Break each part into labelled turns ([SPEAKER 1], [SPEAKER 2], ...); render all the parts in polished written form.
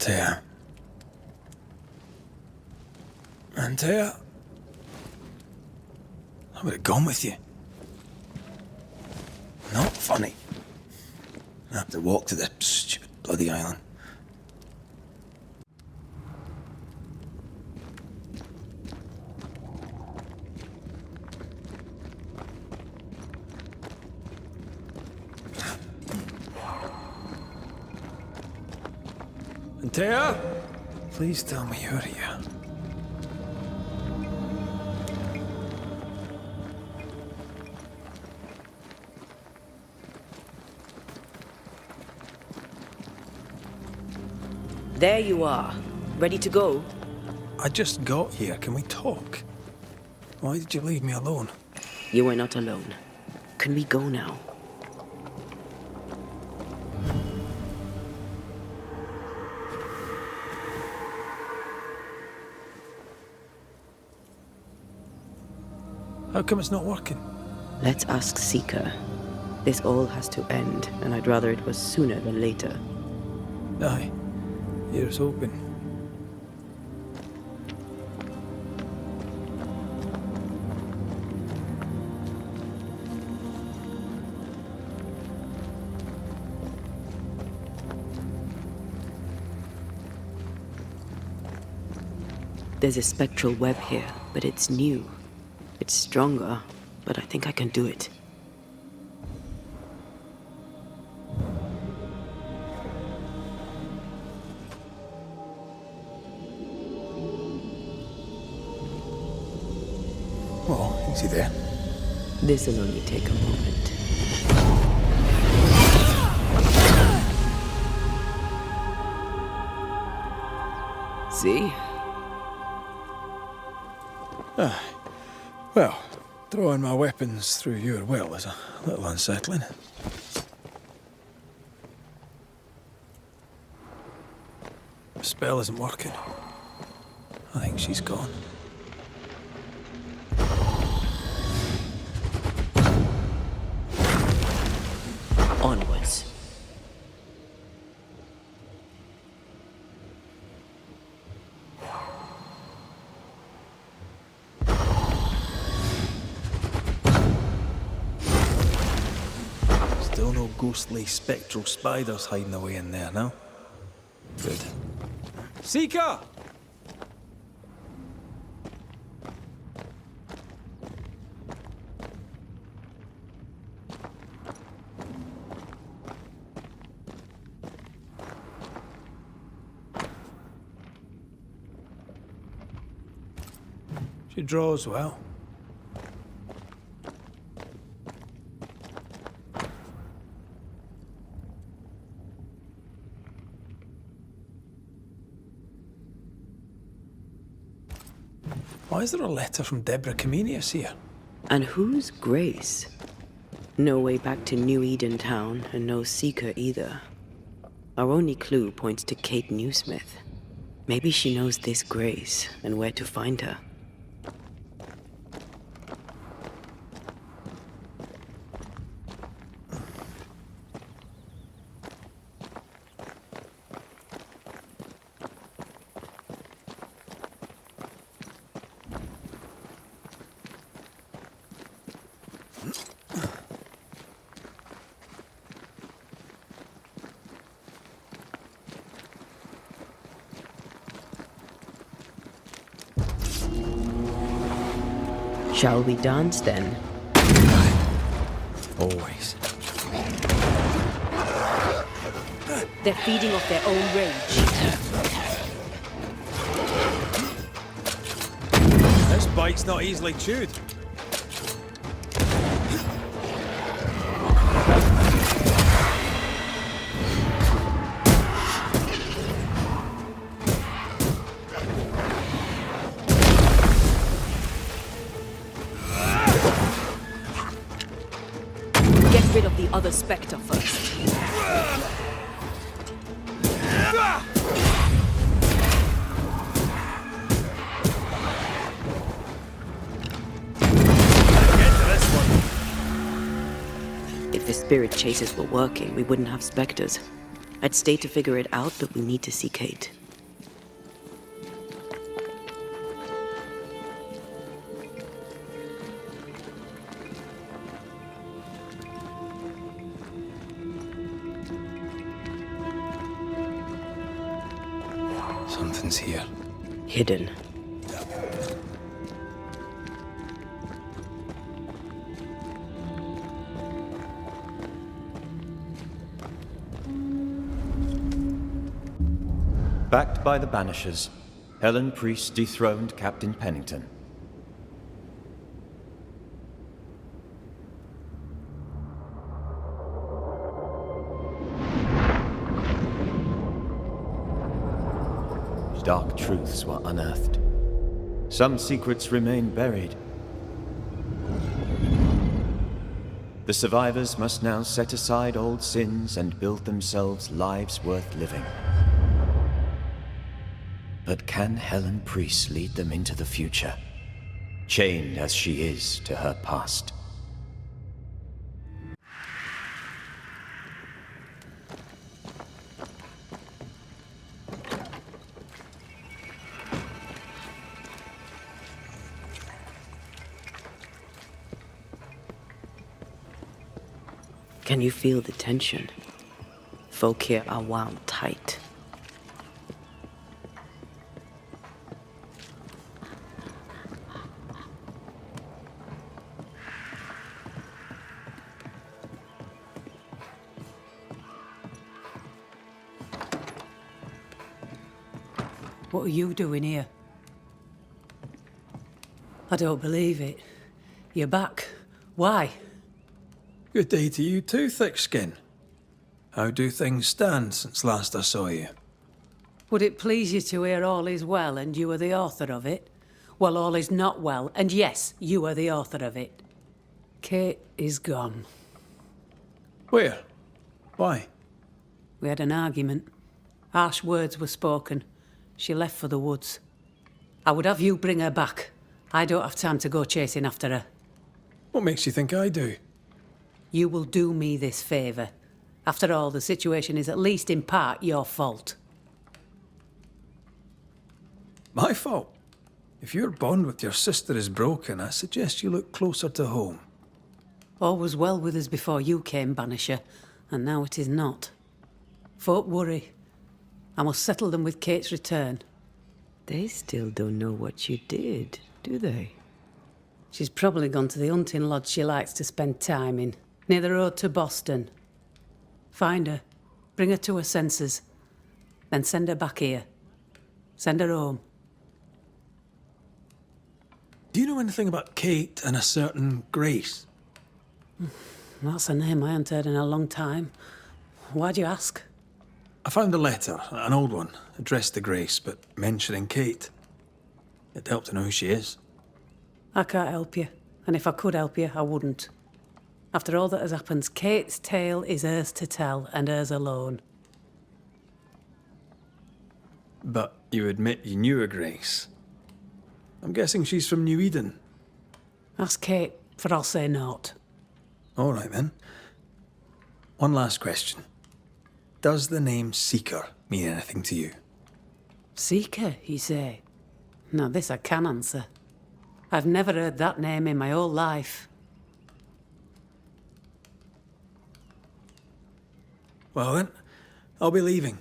[SPEAKER 1] Antea. Antea? I would have gone with you. Not funny. I have to walk to the stupid bloody island. Antea? Please tell me you're here.
[SPEAKER 2] There you are. Ready to go?
[SPEAKER 1] I just got here. Can we talk? Why did you leave me alone?
[SPEAKER 2] You were not alone. Can we go now?
[SPEAKER 1] How come it's not working?
[SPEAKER 2] Let's ask Seeker. This all has to end, and I'd rather it was sooner than later.
[SPEAKER 1] Aye. Here's hoping.
[SPEAKER 2] There's a spectral web here, but it's new. It's stronger, but I think I can do it.
[SPEAKER 1] Oh, is he there?
[SPEAKER 2] This'll only take a moment. See?
[SPEAKER 1] Well, throwing my weapons through your will is a little unsettling. The spell isn't working. I think she's gone.
[SPEAKER 2] Onwards.
[SPEAKER 1] Still no ghostly spectral spiders hiding away in there now. Good. Seeker! She draws well. Why is there a letter from Deborah Comenius here?
[SPEAKER 2] And who's Grace? No way back to New Eden Town, and no Seeker either. Our only clue points to Kate Newsmith. Maybe she knows this Grace, and where to find her. Shall we dance then?
[SPEAKER 1] Always.
[SPEAKER 2] They're feeding off their own rage.
[SPEAKER 1] This bite's not easily chewed.
[SPEAKER 2] Rid of the other specter first. If the spirit chases were working, we wouldn't have specters. I'd stay to figure it out, but we need to see Kate.
[SPEAKER 1] Something's here.
[SPEAKER 2] Hidden.
[SPEAKER 3] Backed by the Banishers, Helen Priest dethroned Captain Pennington. Dark truths were unearthed. Some secrets remain buried. The survivors must now set aside old sins and build themselves lives worth living. But can Helen Priest lead them into the future, chained as she is to her past?
[SPEAKER 2] Can you feel the tension? Folk here are wound tight.
[SPEAKER 4] What are you doing here? I don't believe it. You're back. Why?
[SPEAKER 1] Good day to you too, Thickskin. How do things stand since last I saw you?
[SPEAKER 4] Would it please you to hear all is well and you are the author of it? Well, all is not well, and yes, you are the author of it. Kate is gone.
[SPEAKER 1] Where? Why?
[SPEAKER 4] We had an argument. Harsh words were spoken. She left for the woods. I would have you bring her back. I don't have time to go chasing after her.
[SPEAKER 1] What makes you think I do?
[SPEAKER 4] You will do me this favour. After all, the situation is at least in part your fault.
[SPEAKER 1] My fault? If your bond with your sister is broken, I suggest you look closer to home.
[SPEAKER 4] All was well with us before you came, Banisher, and now it is not. Folk worry. I must settle them with Kate's return.
[SPEAKER 2] They still don't know what you did, do they?
[SPEAKER 4] She's probably gone to the hunting lodge she likes to spend time in, near the road to Boston. Find her, bring her to her senses, then send her back here. Send her home.
[SPEAKER 1] Do you know anything about Kate and a certain Grace?
[SPEAKER 4] That's a name I haven't heard in a long time. Why do you ask?
[SPEAKER 1] I found a letter, an old one, addressed to Grace, but mentioning Kate. It'd help to know who she is.
[SPEAKER 4] I can't help you, and if I could help you, I wouldn't. After all that has happened, Kate's tale is hers to tell, and hers alone.
[SPEAKER 1] But you admit you knew a Grace. I'm guessing she's from New Eden.
[SPEAKER 4] Ask Kate, for I'll say naught.
[SPEAKER 1] All right, then. One last question. Does the name Seeker mean anything to you?
[SPEAKER 4] Seeker, you say? Now this I can answer. I've never heard that name in my whole life.
[SPEAKER 1] Well then, I'll be leaving.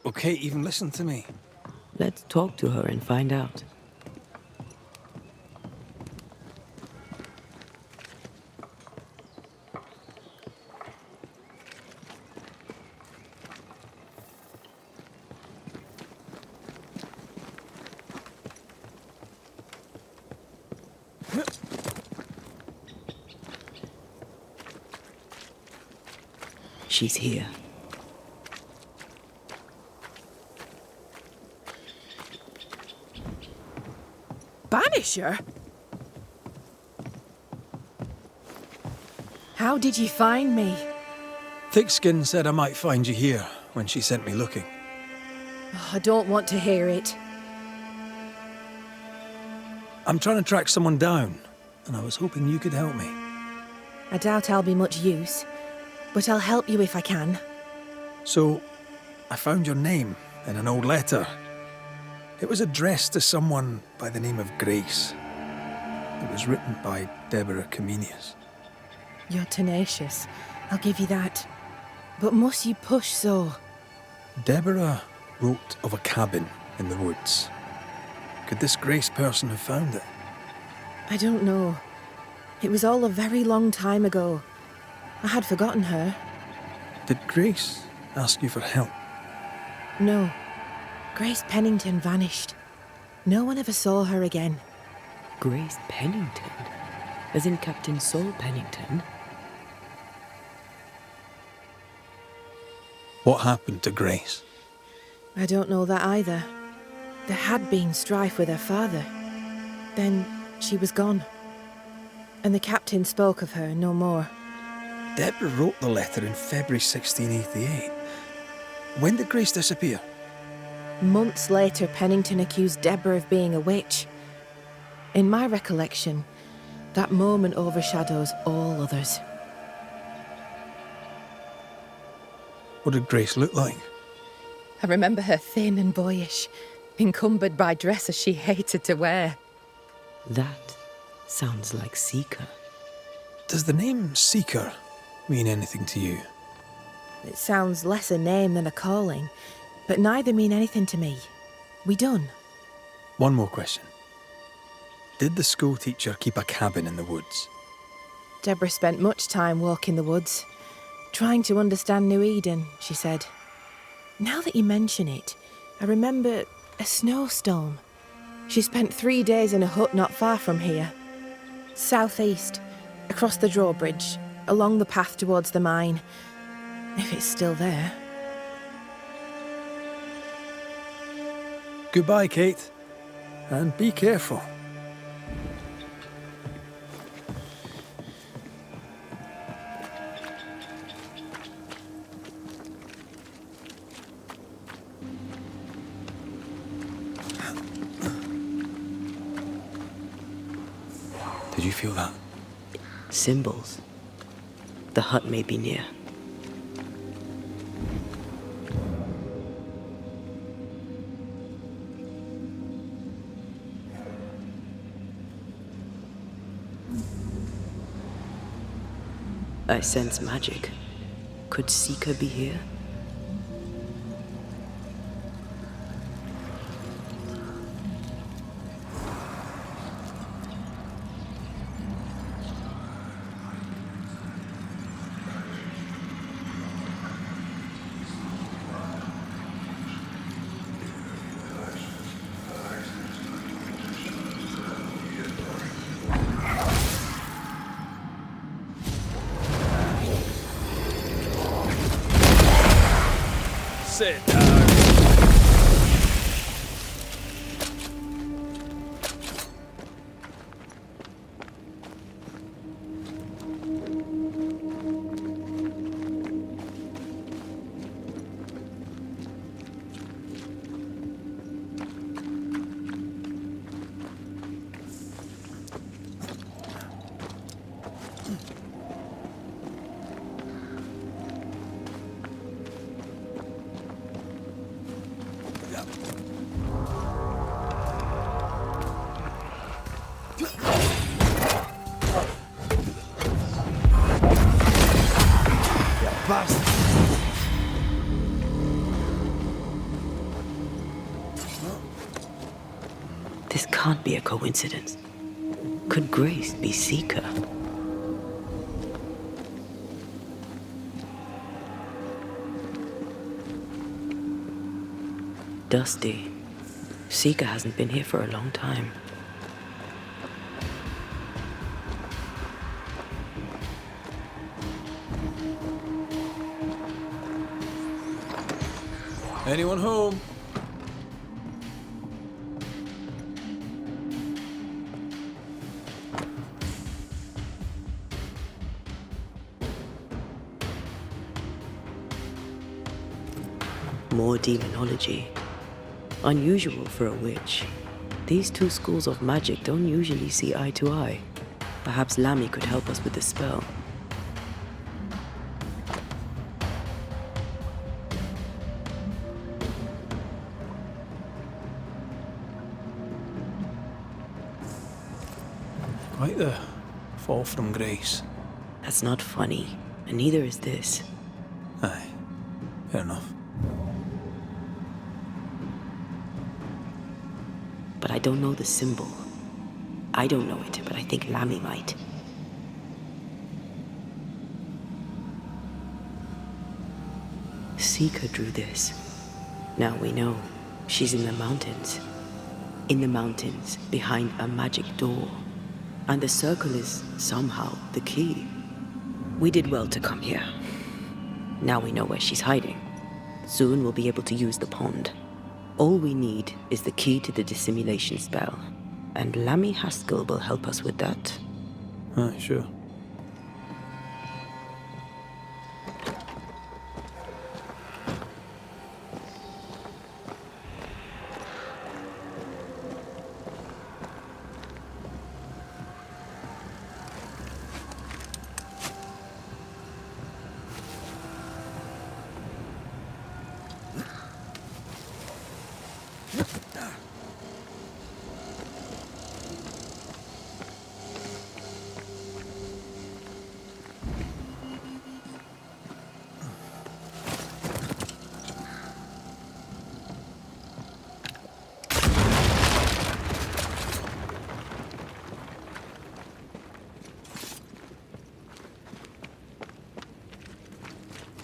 [SPEAKER 1] Okay, even listen to me.
[SPEAKER 2] Let's talk to her and find out. She's here.
[SPEAKER 5] Banisher? How did you find me?
[SPEAKER 1] Thickskin said I might find you here when she sent me looking.
[SPEAKER 5] Oh, I don't want to hear it.
[SPEAKER 1] I'm trying to track someone down, and I was hoping you could help me.
[SPEAKER 5] I doubt I'll be much use, but I'll help you if I can.
[SPEAKER 1] So, I found your name in an old letter. It was addressed to someone by the name of Grace. It was written by Deborah Comenius.
[SPEAKER 5] You're tenacious, I'll give you that. But must you push so?
[SPEAKER 1] Deborah wrote of a cabin in the woods. Could this Grace person have found it?
[SPEAKER 5] I don't know. It was all a very long time ago. I had forgotten her.
[SPEAKER 1] Did Grace ask you for help?
[SPEAKER 5] No. Grace Pennington vanished. No one ever saw her again.
[SPEAKER 2] Grace Pennington? As in Captain Saul Pennington?
[SPEAKER 1] What happened to Grace?
[SPEAKER 5] I don't know that either. There had been strife with her father. Then she was gone. And the captain spoke of her no more.
[SPEAKER 1] Deborah wrote the letter in February 1688. When did Grace disappear?
[SPEAKER 5] Months later, Pennington accused Deborah of being a witch. In my recollection, that moment overshadows all others.
[SPEAKER 1] What did Grace look like?
[SPEAKER 5] I remember her thin and boyish, encumbered by dresses she hated to wear.
[SPEAKER 2] That sounds like Seeker.
[SPEAKER 1] Does the name Seeker mean anything to you?
[SPEAKER 5] It sounds less a name than a calling, but neither mean anything to me. We done.
[SPEAKER 1] One more question. Did the school teacher keep a cabin in the woods?
[SPEAKER 5] Deborah spent much time walking the woods, trying to understand New Eden, she said. Now that you mention it, I remember a snowstorm. She spent 3 days in a hut not far from here. Southeast, across the drawbridge, along the path towards the mine. If it's still there.
[SPEAKER 1] Goodbye, Kate. And be careful. Did you feel that?
[SPEAKER 2] Symbols. The hut may be near. I sense magic. Could Seeker be here?
[SPEAKER 1] Sit down.
[SPEAKER 2] This can't be a coincidence. Could Grace be Seeker? Dusty. Seeker hasn't been here for a long time.
[SPEAKER 1] Anyone home?
[SPEAKER 2] More demonology. Unusual for a witch. These two schools of magic don't usually see eye to eye. Perhaps Lammy could help us with the spell.
[SPEAKER 1] Quite the fall from grace.
[SPEAKER 2] That's not funny, and neither is this.
[SPEAKER 1] Aye, fair enough.
[SPEAKER 2] But I don't know the symbol. I don't know it, but I think Lammy might. Seeker drew this. Now we know. She's in the mountains. In the mountains, behind a magic door. And the circle is, somehow, the key. We did well to come here. Now we know where she's hiding. Soon we'll be able to use the pond. All we need is the key to the dissimulation spell. And Lammy Haskell will help us with that.
[SPEAKER 1] Aye, sure.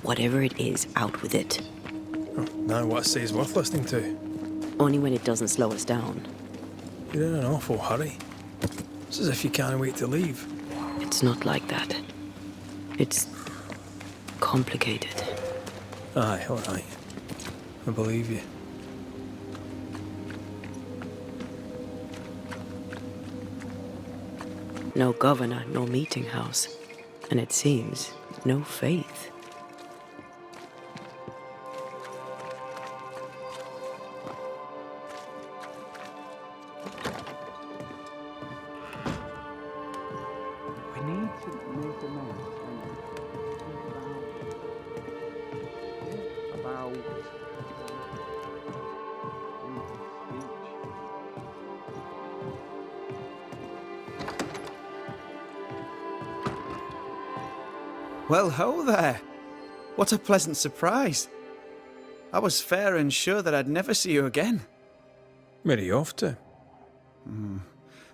[SPEAKER 2] Whatever it is, out with it.
[SPEAKER 1] Oh, now what I say is worth listening to.
[SPEAKER 2] Only when it doesn't slow us down.
[SPEAKER 1] You're in an awful hurry. It's as if you can't wait to leave.
[SPEAKER 2] It's not like that. It's complicated.
[SPEAKER 1] Aye, all right. I believe you.
[SPEAKER 2] No governor, no meeting house. And it seems, no faith.
[SPEAKER 6] Well, ho there! What a pleasant surprise. I was fair and sure that I'd never see you again.
[SPEAKER 1] Where are you off to?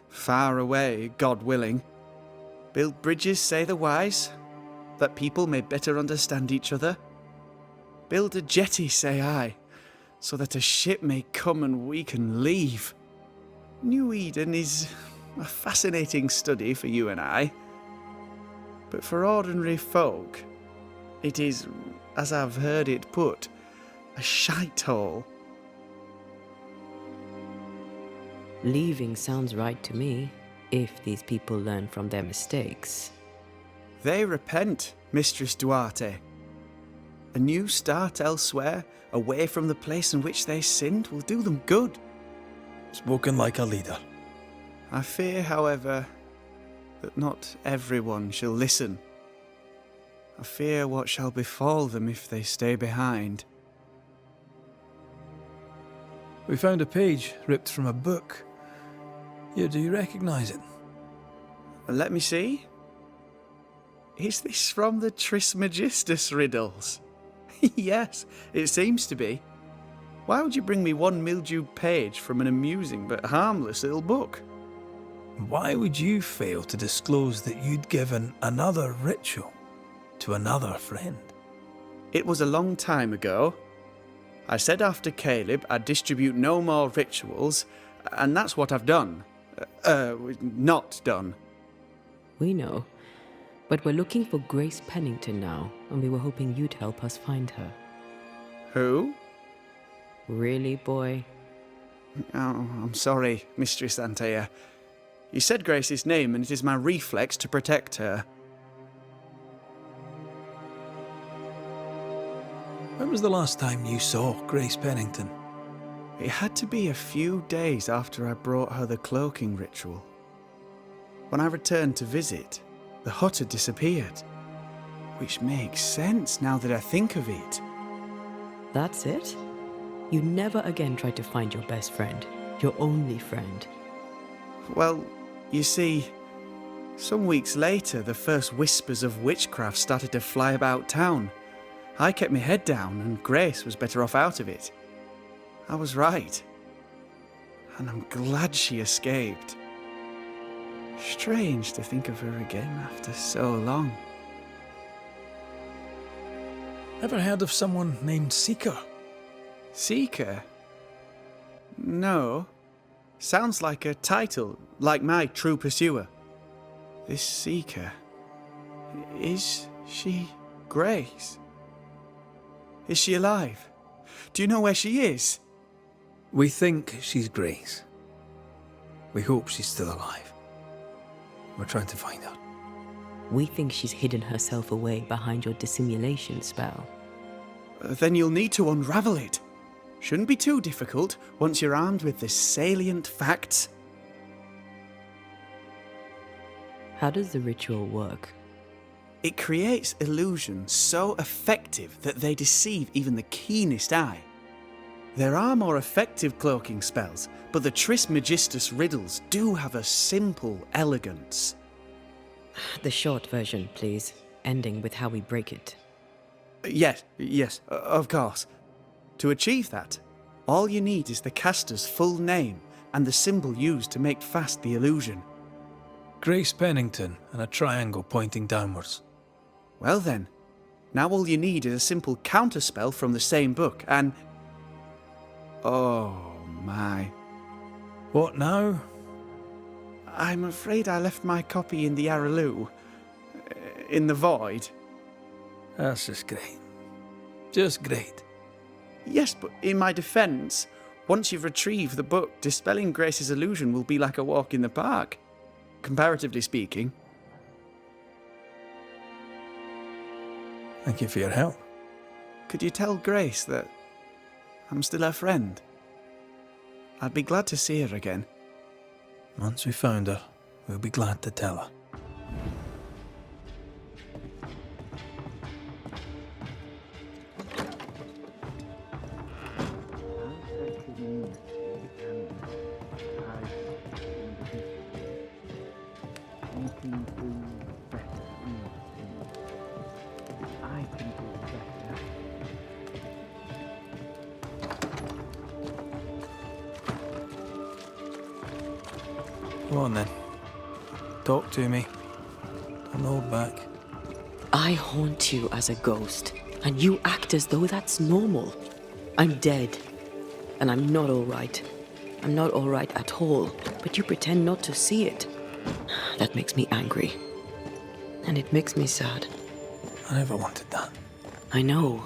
[SPEAKER 6] Far away, God willing. Build bridges, say the wise, that people may better understand each other. Build a jetty, say I, so that a ship may come and we can leave. New Eden is a fascinating study for you and I. But for ordinary folk, it is, as I've heard it put, a shite hole.
[SPEAKER 2] Leaving sounds right to me, if these people learn from their mistakes.
[SPEAKER 6] They repent, Mistress Duarte. A new start elsewhere, away from the place in which they sinned, will do them good.
[SPEAKER 1] Spoken like a leader.
[SPEAKER 6] I fear, however, that not everyone shall listen. I fear what shall befall them if they stay behind.
[SPEAKER 1] We found a page ripped from a book. Here, do you recognise it?
[SPEAKER 6] Let me see. Is this from the Trismegistus riddles? Yes, it seems to be. Why would you bring me one mildewed page from an amusing but harmless little book?
[SPEAKER 1] Why would you fail to disclose that you'd given another ritual to another friend?
[SPEAKER 6] It was a long time ago. I said after Caleb I'd distribute no more rituals, and that's what I've done. Not done.
[SPEAKER 2] We know. But we're looking for Grace Pennington now, and we were hoping you'd help us find her.
[SPEAKER 6] Who?
[SPEAKER 2] Really, boy?
[SPEAKER 6] Oh, I'm sorry, Mistress Antea. You said Grace's name, and it is my reflex to protect her.
[SPEAKER 1] When was the last time you saw Grace Pennington?
[SPEAKER 6] It had to be a few days after I brought her the cloaking ritual. When I returned to visit, the hut had disappeared. Which makes sense now that I think of it.
[SPEAKER 2] That's it? You never again tried to find your best friend, your only friend.
[SPEAKER 6] Well, you see, Some weeks later, the first whispers of witchcraft started to fly about town. I kept my head down, and Grace was better off out of it. I was right. And I'm glad she escaped. Strange to think of her again after so long.
[SPEAKER 1] Ever heard of someone named Seeker?
[SPEAKER 6] Seeker? No. Sounds like a title, like my True Pursuer. This Seeker... Is she Grace? Is she alive? Do you know where she is?
[SPEAKER 1] We think she's Grace. We hope she's still alive. We're trying to find her.
[SPEAKER 2] We think she's hidden herself away behind your dissimulation spell.
[SPEAKER 6] Then you'll need to unravel it. Shouldn't be too difficult once you're armed with the salient facts.
[SPEAKER 2] How does the ritual work?
[SPEAKER 6] It creates illusions so effective that they deceive even the keenest eye. There are more effective cloaking spells, but the Trismegistus riddles do have a simple elegance.
[SPEAKER 2] The short version, please, ending with how we break it.
[SPEAKER 6] Yes, of course. To achieve that, all you need is the caster's full name and the symbol used to make fast the illusion.
[SPEAKER 1] Grace Pennington and a triangle pointing downwards.
[SPEAKER 6] Well then, now all you need is a simple counterspell from the same book and... Oh my.
[SPEAKER 1] What now?
[SPEAKER 6] I'm afraid I left my copy in the Araloo. In the void.
[SPEAKER 1] That's just great. Just great.
[SPEAKER 6] Yes, but in my defence, once you've retrieved the book, dispelling Grace's illusion will be like a walk in the park. Comparatively speaking.
[SPEAKER 1] Thank you for your help.
[SPEAKER 6] Could you tell Grace that I'm still her friend? I'd be glad to see her again.
[SPEAKER 1] Once we found her, we'll be glad to tell her. Go on then. Talk to me. Don't hold back.
[SPEAKER 2] I haunt you as a ghost, and you act as though that's normal. I'm dead, and I'm not all right. I'm not all right at all, but you pretend not to see it. That makes me angry. And it makes me sad.
[SPEAKER 1] I never wanted that.
[SPEAKER 2] I know,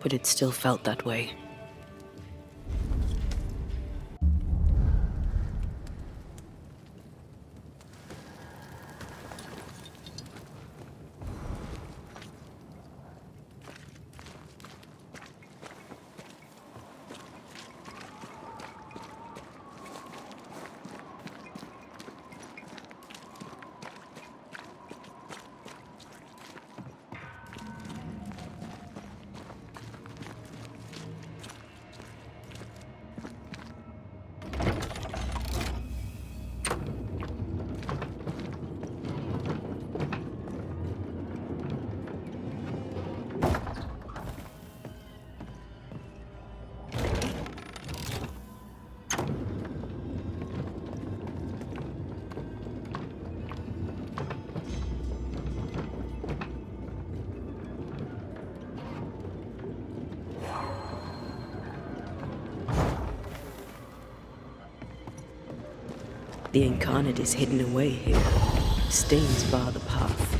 [SPEAKER 2] but it still felt that way. The incarnate is hidden away here. Stains bar the path.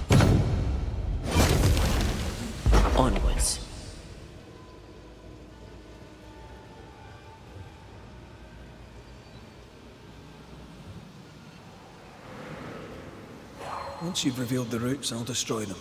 [SPEAKER 2] Onwards.
[SPEAKER 1] Once you've revealed the roots, I'll destroy them.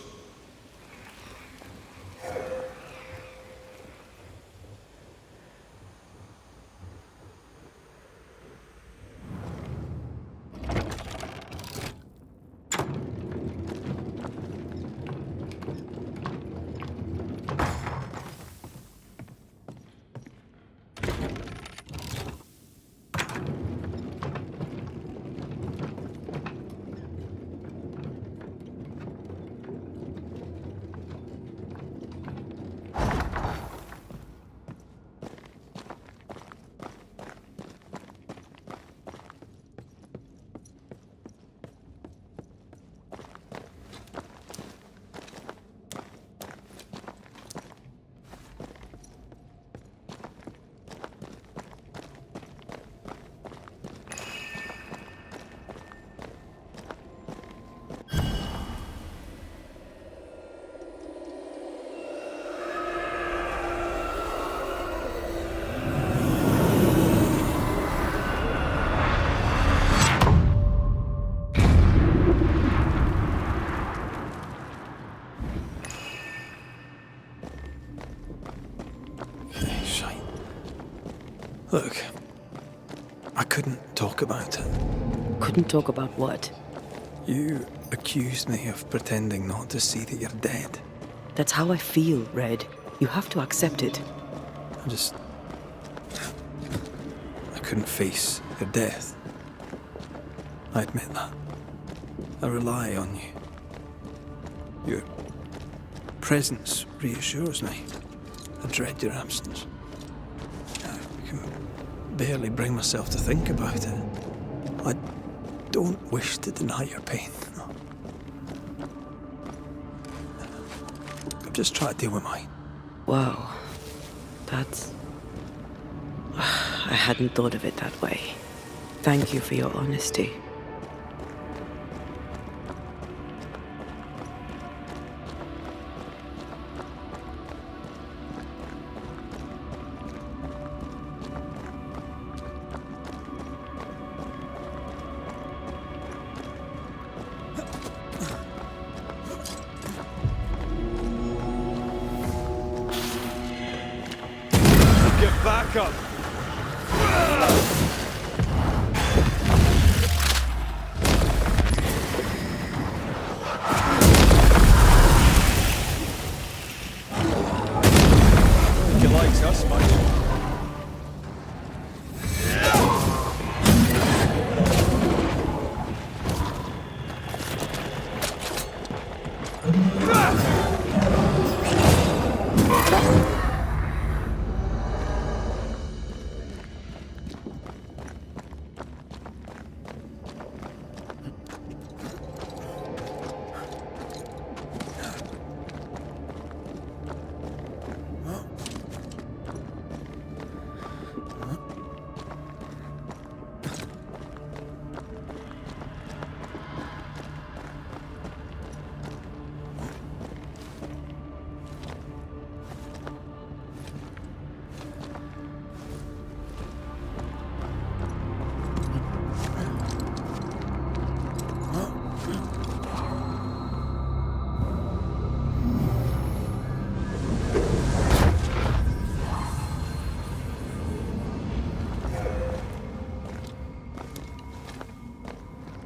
[SPEAKER 1] Look, I couldn't talk about it.
[SPEAKER 2] Couldn't talk about what?
[SPEAKER 1] You accused me of pretending not to see that you're dead.
[SPEAKER 2] That's how I feel, Red. You have to accept it.
[SPEAKER 1] I couldn't face your death. I admit that. I rely on you. Your presence reassures me. I dread your absence. I can barely bring myself to think about it. I don't wish to deny your pain. I'm just trying to deal with mine.
[SPEAKER 2] Wow. That's... I hadn't thought of it that way. Thank you for your honesty.
[SPEAKER 6] Get back up! He likes us much.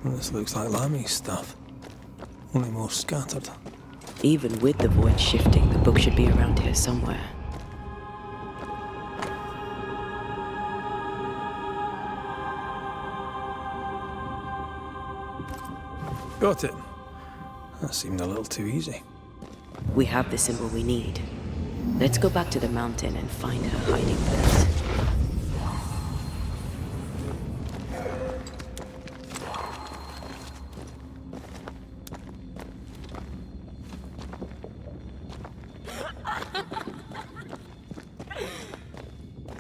[SPEAKER 1] This looks like Lami's stuff. Only more scattered.
[SPEAKER 2] Even with the void shifting, the book should be around here somewhere.
[SPEAKER 1] Got it. That seemed a little too easy.
[SPEAKER 2] We have the symbol we need. Let's go back to the mountain and find her hiding place.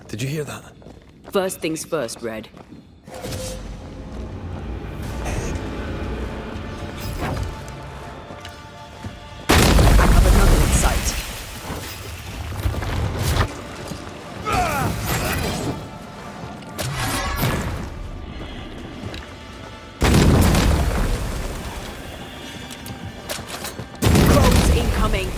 [SPEAKER 1] Did you hear that?
[SPEAKER 2] First things first, Red. I have another in sight. Loathes incoming.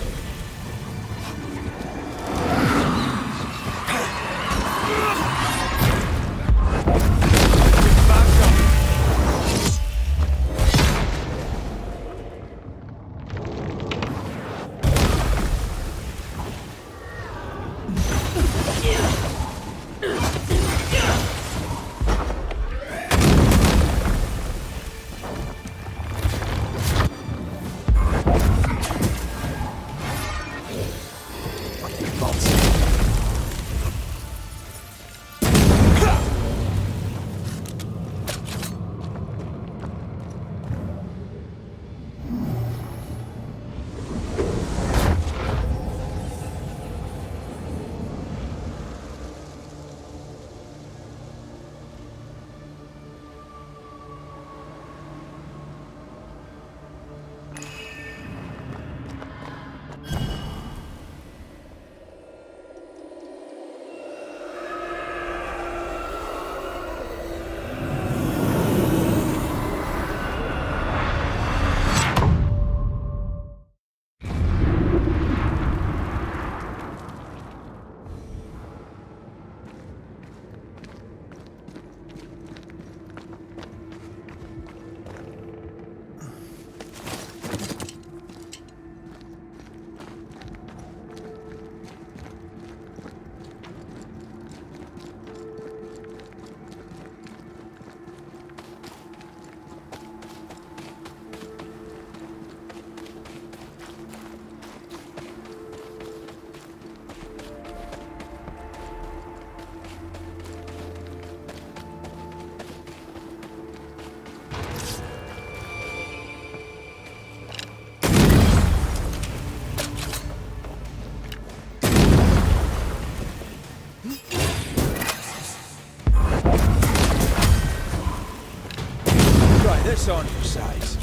[SPEAKER 1] wits on for size.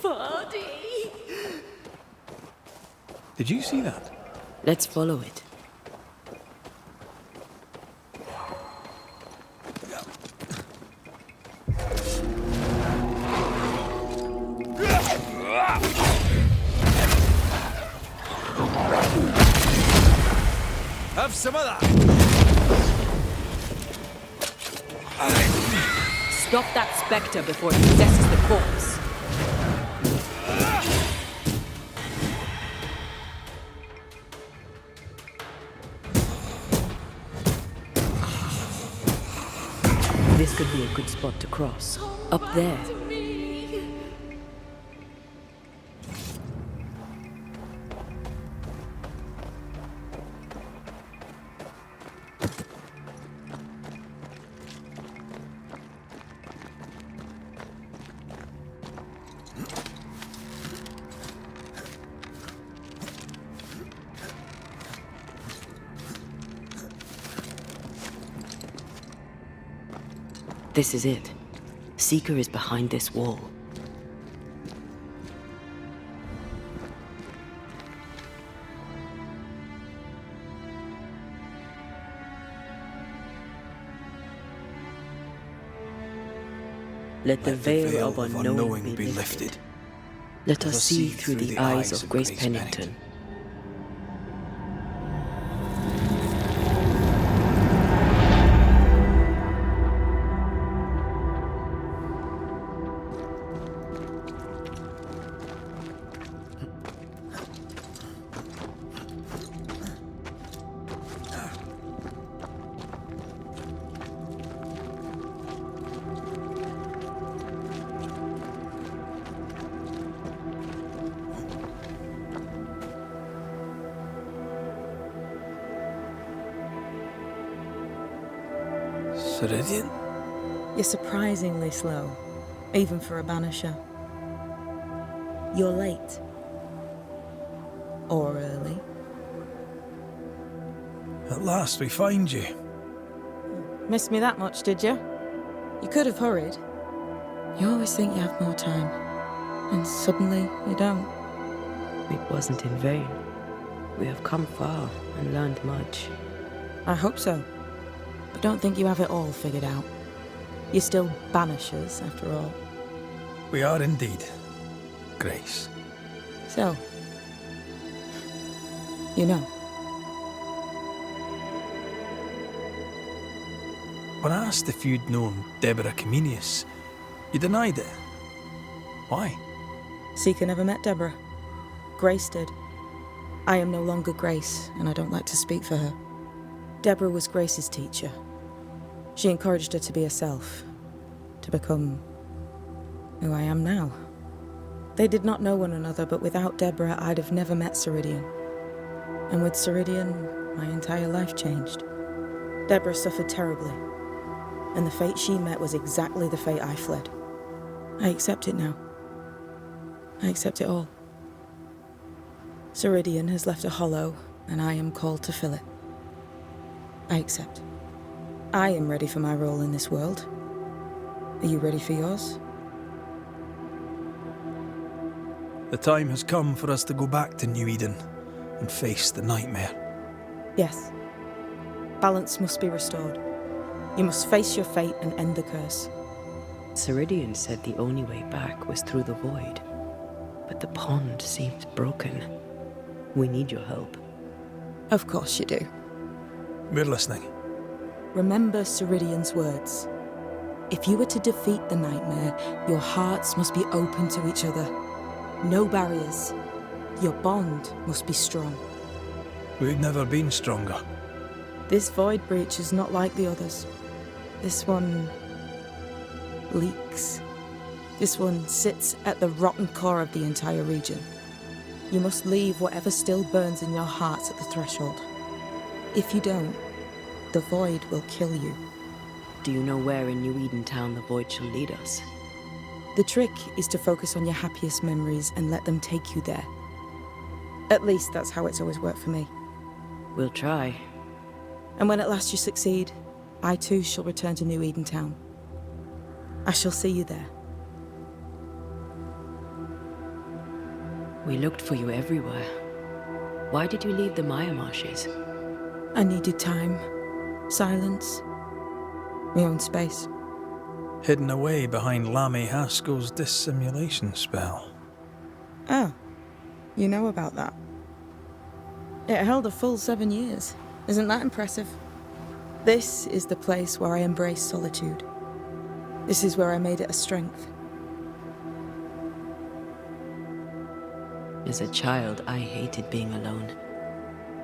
[SPEAKER 4] Buddy!
[SPEAKER 1] Did you see that?
[SPEAKER 2] Let's follow it.
[SPEAKER 1] Have some of that!
[SPEAKER 2] Stop that specter before it possesses the corpse. This could be a good spot to cross. Up there. This is it. Seeker is behind this wall. Let the veil of unknowing be lifted. Let us see through the eyes of Grace Pennington.
[SPEAKER 1] Ceridian?
[SPEAKER 7] You're surprisingly slow, even for a banisher. You're late. Or early.
[SPEAKER 1] At last we find you.
[SPEAKER 7] Missed me that much, did you? You could have hurried. You always think you have more time, and suddenly you don't.
[SPEAKER 2] It wasn't in vain. We have come far and learned much.
[SPEAKER 7] I hope so. But don't think you have it all figured out. You're still banishers, after all.
[SPEAKER 1] We are indeed, Grace.
[SPEAKER 7] So, you know.
[SPEAKER 1] When I asked if you'd known Deborah Comenius, you denied it. Why?
[SPEAKER 7] Seeker never met Deborah. Grace did. I am no longer Grace, and I don't like to speak for her. Deborah was Grace's teacher. She encouraged her to be herself, to become who I am now. They did not know one another, but without Deborah, I'd have never met Ceridian. And with Ceridian, my entire life changed. Deborah suffered terribly, and the fate she met was exactly the fate I fled. I accept it now. I accept it all. Ceridian has left a hollow, and I am called to fill it. I accept. I am ready for my role in this world. Are you ready for yours?
[SPEAKER 1] The time has come for us to go back to New Eden and face the nightmare.
[SPEAKER 7] Yes. Balance must be restored. You must face your fate and end the curse.
[SPEAKER 2] Ceridian said the only way back was through the void. But the pond seems broken. We need your help.
[SPEAKER 7] Of course you do.
[SPEAKER 1] We're listening.
[SPEAKER 7] Remember Ceridian's words. If you are to defeat the nightmare, your hearts must be open to each other. No barriers. Your bond must be strong.
[SPEAKER 1] We've never been stronger.
[SPEAKER 7] This void breach is not like the others. This one leaks. This one sits at the rotten core of the entire region. You must leave whatever still burns in your hearts at the threshold. If you don't, the void will kill you.
[SPEAKER 2] Do you know where in New Eden Town the void shall lead us?
[SPEAKER 7] The trick is to focus on your happiest memories and let them take you there. At least that's how it's always worked for me.
[SPEAKER 2] We'll try.
[SPEAKER 7] And when at last you succeed, I too shall return to New Eden Town. I shall see you there.
[SPEAKER 2] We looked for you everywhere. Why did you leave the Maya marshes?
[SPEAKER 7] I needed time, silence, my own space.
[SPEAKER 1] Hidden away behind Lammy Haskell's dissimulation spell.
[SPEAKER 7] Oh, you know about that. It held a full 7 years. Isn't that impressive? This is the place where I embrace solitude. This is where I made it a strength.
[SPEAKER 2] As a child, I hated being alone.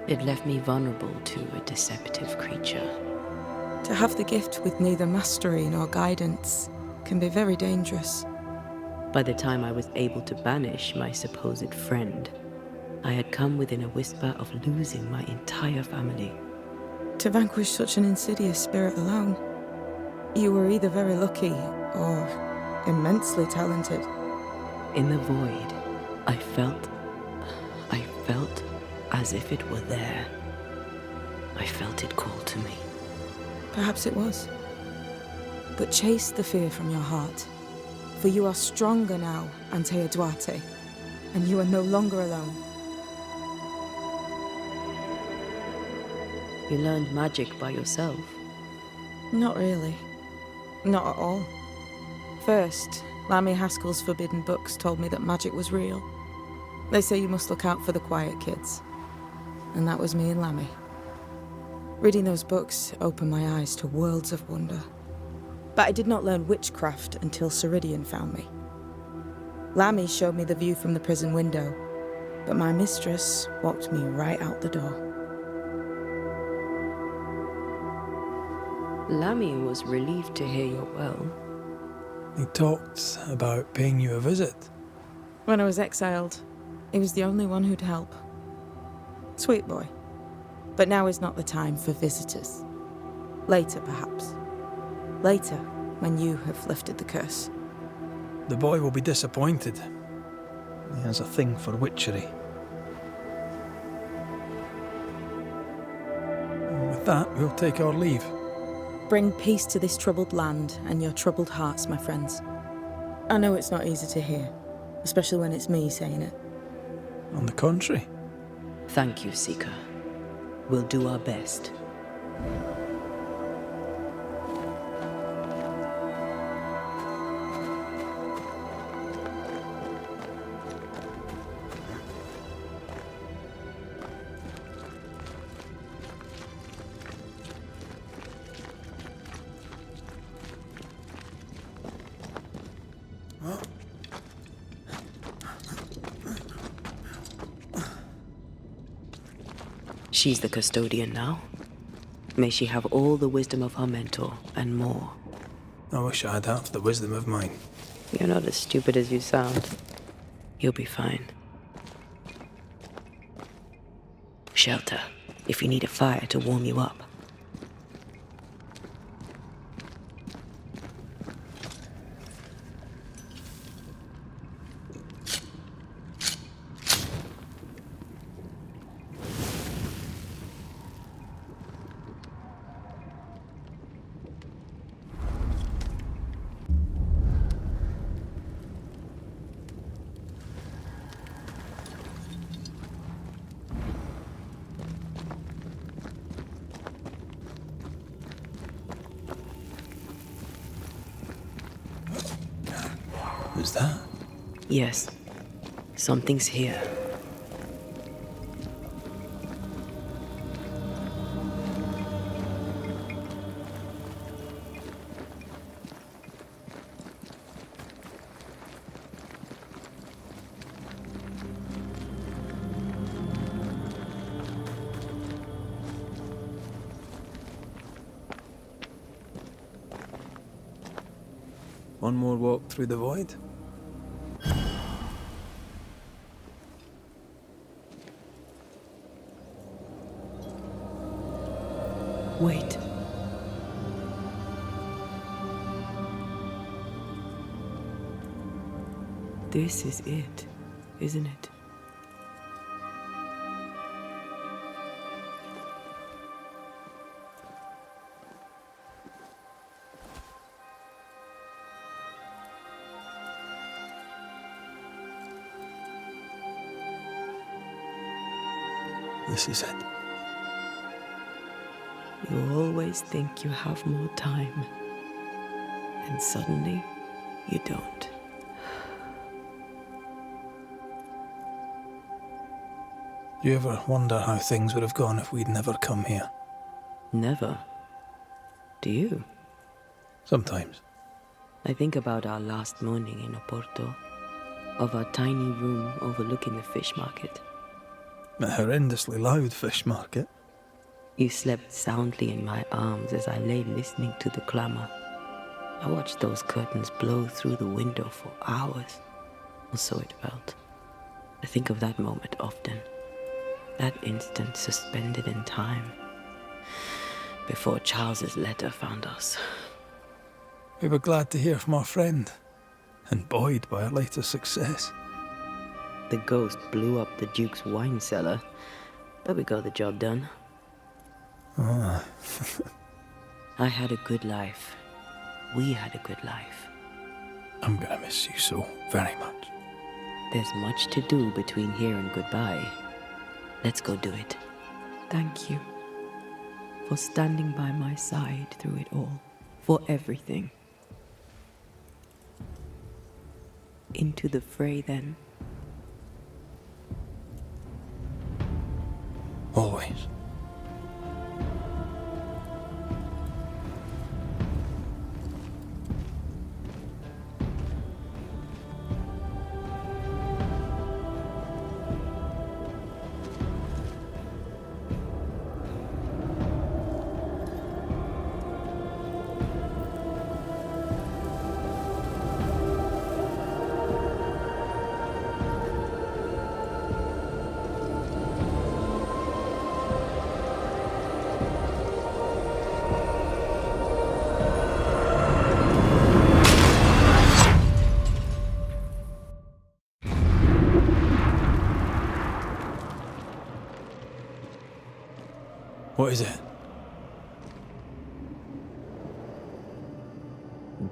[SPEAKER 2] It left me vulnerable to a deceptive creature.
[SPEAKER 7] To have the gift with neither mastery nor guidance can be very dangerous.
[SPEAKER 2] By the time I was able to banish my supposed friend, I had come within a whisper of losing my entire family.
[SPEAKER 7] To vanquish such an insidious spirit alone, you were either very lucky or immensely talented.
[SPEAKER 2] In the void, I felt as if it were there. I felt it call to me.
[SPEAKER 7] Perhaps it was. But chase the fear from your heart, for you are stronger now, Antea Duarte, and you are no longer alone.
[SPEAKER 2] You learned magic by yourself?
[SPEAKER 7] Not really. Not at all. First, Lammy Haskell's forbidden books told me that magic was real. They say you must look out for the quiet kids. And that was me and Lammy. Reading those books opened my eyes to worlds of wonder. But I did not learn witchcraft until Ceridian found me. Lammy showed me the view from the prison window, but my mistress walked me right out the door.
[SPEAKER 2] Lammy was relieved to hear you're well.
[SPEAKER 1] He talked about paying you a visit.
[SPEAKER 7] When I was exiled, he was the only one who'd help. Sweet boy. But now is not the time for visitors. Later, perhaps. Later, when you have lifted the curse.
[SPEAKER 1] The boy will be disappointed. He has a thing for witchery. And with that, we'll take our leave.
[SPEAKER 7] Bring peace to this troubled land and your troubled hearts, my friends. I know it's not easy to hear, especially when it's me saying it.
[SPEAKER 1] On the contrary.
[SPEAKER 2] Thank you, Seeker. We'll do our best. She's the custodian now. May she have all the wisdom of her mentor, and more.
[SPEAKER 1] I wish I had half the wisdom of mine.
[SPEAKER 2] You're not as stupid as you sound. You'll be fine. Shelter, if you need a fire to warm you up.
[SPEAKER 1] What's that?
[SPEAKER 2] Yes, something's here.
[SPEAKER 1] One more walk through the void.
[SPEAKER 2] Wait. This is it, isn't it?
[SPEAKER 1] This is it.
[SPEAKER 2] You always think you have more time, and suddenly you don't.
[SPEAKER 1] Do you ever wonder how things would have gone if we'd never come here?
[SPEAKER 2] Never. Do you?
[SPEAKER 1] Sometimes.
[SPEAKER 2] I think about our last morning in Oporto, of our tiny room overlooking the fish market.
[SPEAKER 1] A horrendously loud fish market.
[SPEAKER 2] You slept soundly in my arms as I lay listening to the clamor. I watched those curtains blow through the window for hours, or so it felt. I think of that moment often. That instant suspended in time, before Charles's letter found us.
[SPEAKER 1] We were glad to hear from our friend, and buoyed by our latest success.
[SPEAKER 2] The ghost blew up the Duke's wine cellar, but we got the job done.
[SPEAKER 1] Ah.
[SPEAKER 2] I had a good life. We had a good life.
[SPEAKER 1] I'm gonna miss you so very much.
[SPEAKER 2] There's much to do between here and goodbye. Let's go do it. Thank you for standing by my side through it all, for everything. Into the fray, then.
[SPEAKER 1] Always. What is it?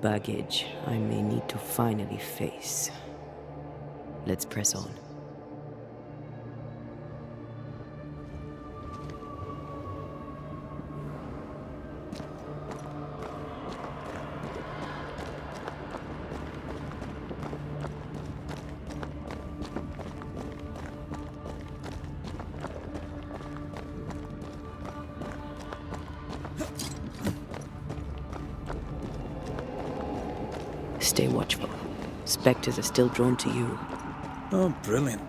[SPEAKER 2] Baggage I may need to finally face. Let's press on. Stay watchful. Specters are still drawn to you.
[SPEAKER 1] Oh, brilliant.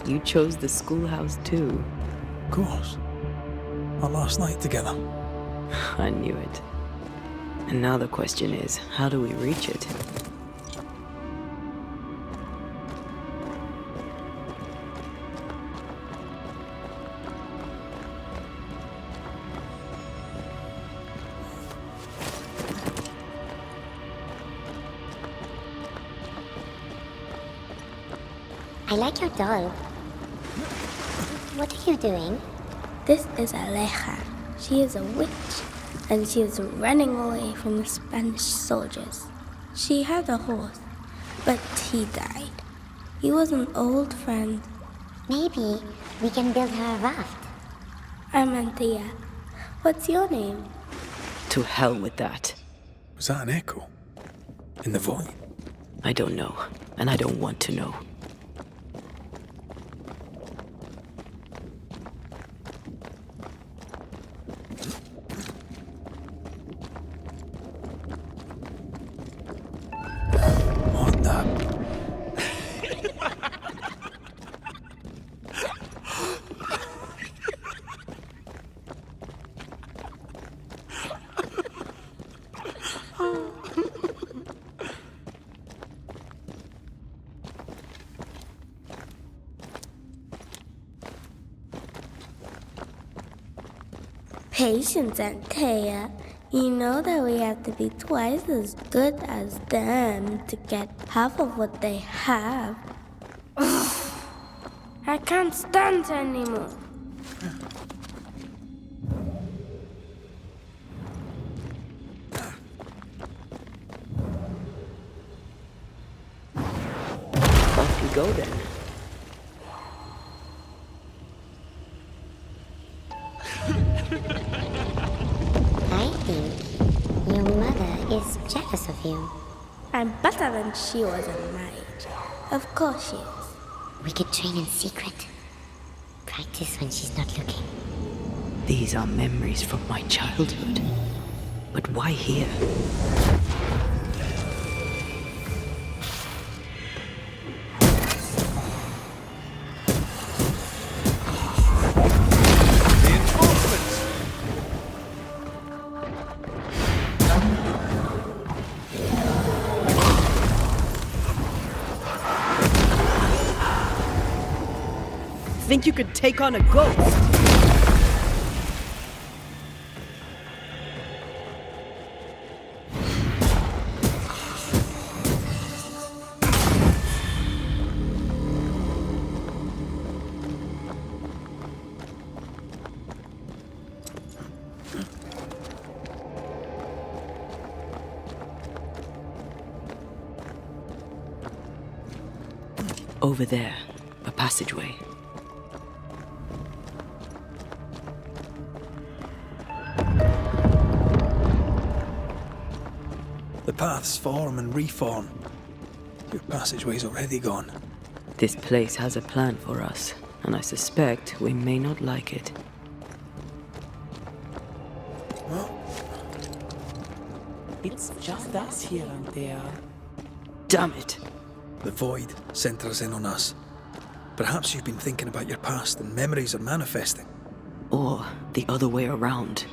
[SPEAKER 2] You chose the schoolhouse too.
[SPEAKER 1] Of course. Our last night together.
[SPEAKER 2] I knew it. And now the question is, how do we reach it?
[SPEAKER 8] I like your doll. What are you doing?
[SPEAKER 9] This is Aleja. She is a witch, and she is running away from the Spanish soldiers. She had a horse, but he died. He was an old friend,
[SPEAKER 8] Maybe we can build her a raft.
[SPEAKER 9] I'm Antea. What's your name?
[SPEAKER 2] To hell with that.
[SPEAKER 1] Was that an echo? In the void?
[SPEAKER 2] I don't know, and I don't want to know.
[SPEAKER 1] What the?
[SPEAKER 9] Patience, Antea. You know that we have to be twice as good as them to get half of what they have. I can't stand anymore.
[SPEAKER 2] Off you go then.
[SPEAKER 8] I think your mother is jealous of you.
[SPEAKER 9] I'm better than she was at my age. Of course she is.
[SPEAKER 8] We could train in secret. Practice when she's not looking.
[SPEAKER 2] These are memories from my childhood. But why here? Think you could take on a ghost? Over there, a passageway.
[SPEAKER 1] The paths form and reform. Your passageway's already gone.
[SPEAKER 2] This place has a plan for us, and I suspect we may not like it.
[SPEAKER 10] It's just us here, Antea.
[SPEAKER 2] Damn it!
[SPEAKER 1] The void centers in on us. Perhaps you've been thinking about your past and memories are manifesting.
[SPEAKER 2] Or the other way around.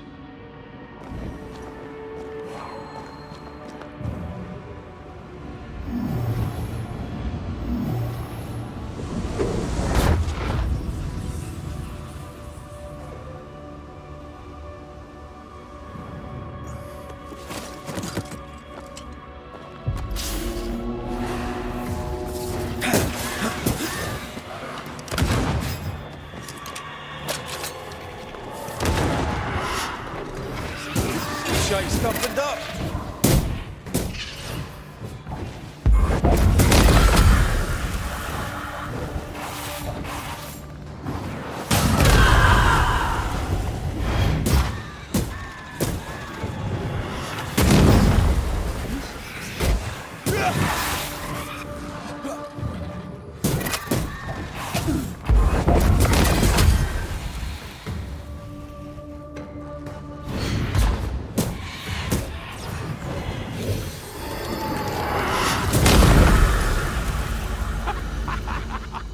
[SPEAKER 1] Shite's toughened up.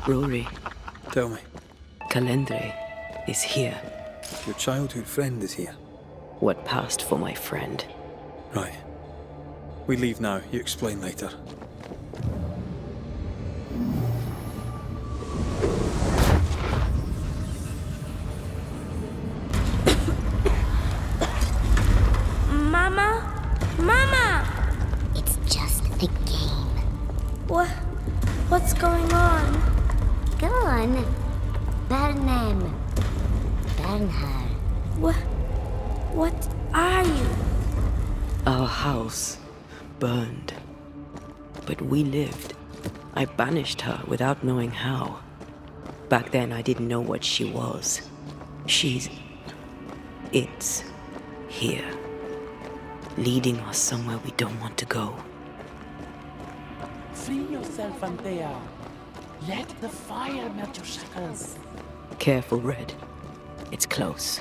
[SPEAKER 2] Rory,
[SPEAKER 1] Tell me,
[SPEAKER 2] Calendre is here.
[SPEAKER 1] your childhood friend is here.
[SPEAKER 2] What passed for my friend?
[SPEAKER 1] Right. We leave now. You explain later.
[SPEAKER 9] Mama? Mama!
[SPEAKER 8] It's just a game.
[SPEAKER 9] What's going on?
[SPEAKER 8] Go on. Burn them. Burn her.
[SPEAKER 9] What are you?
[SPEAKER 2] Our house burned. But we lived. I banished her without knowing how. Back then, I didn't know what she was. It's here, leading us somewhere we don't want to go.
[SPEAKER 10] Free yourself, Antea. Let the fire melt your shackles.
[SPEAKER 2] Careful, Red. It's close.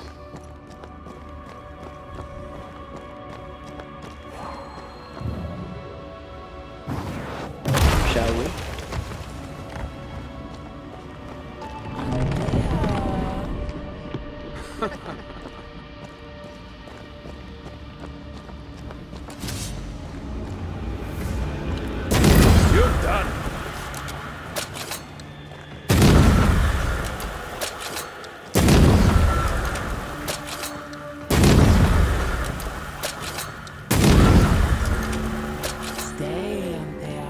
[SPEAKER 2] Shall we?
[SPEAKER 1] You're done.
[SPEAKER 10] Stay, Antea.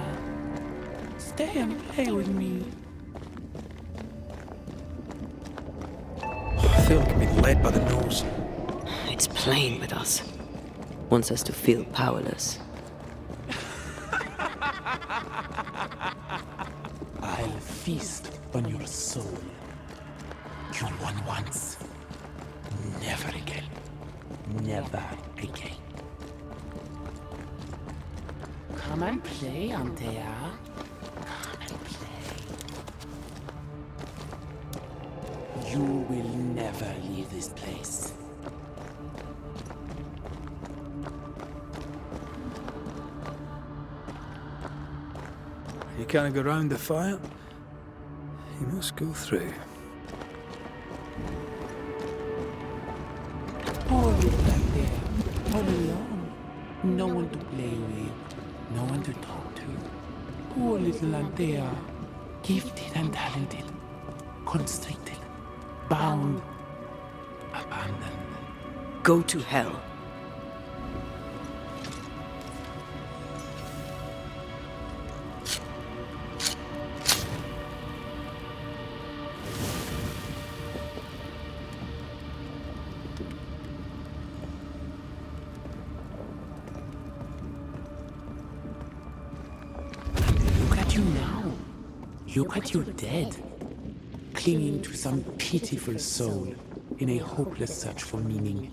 [SPEAKER 10] Stay and play with me.
[SPEAKER 1] I feel like I'm being led by the nose.
[SPEAKER 2] It's playing with us. Wants us to feel powerless.
[SPEAKER 10] I'll feast on your soul. You won once. Never again. Never again. Come and play, Antea. Come and play. You will never leave this place.
[SPEAKER 1] You can't go round the fire. You must go through.
[SPEAKER 10] Poor little Antea. All alone. No one to play with. No one to talk to. Poor little Antea. Gifted and talented. Constricted. Bound. Abandoned.
[SPEAKER 2] Go to hell.
[SPEAKER 10] Look at you now. Look at you dead. Clinging to some pitiful soul in a hopeless search for meaning.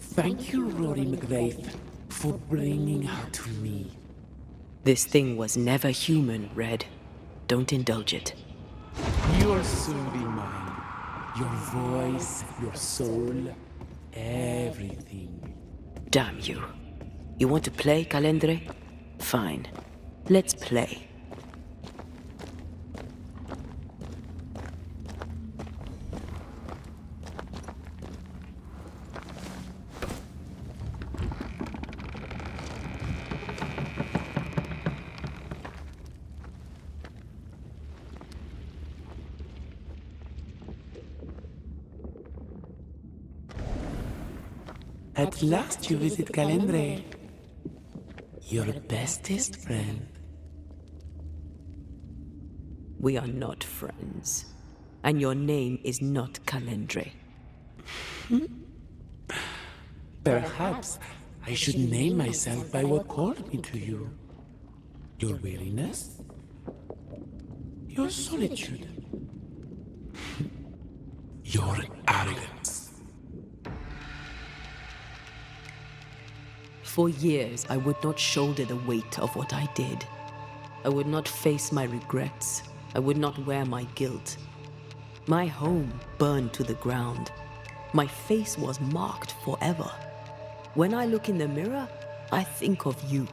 [SPEAKER 10] Thank you, Rory McRaith, for bringing her to me.
[SPEAKER 2] This thing was never human, Red. Don't indulge it.
[SPEAKER 10] You'll soon be mine. Your voice, your soul, everything.
[SPEAKER 2] Damn you. You want to play, Calendre? Fine. Let's play.
[SPEAKER 10] At last you visit Calendre. Your bestest friend.
[SPEAKER 2] We are not friends. And your name is not Calendre.
[SPEAKER 10] Perhaps I should name myself by what called me to you. Your weariness? Your solitude? Your arrogance?
[SPEAKER 2] For years, I would not shoulder the weight of what I did. I would not face my regrets. I would not wear my guilt. My home burned to the ground. My face was marked forever. When I look in the mirror, I think of you.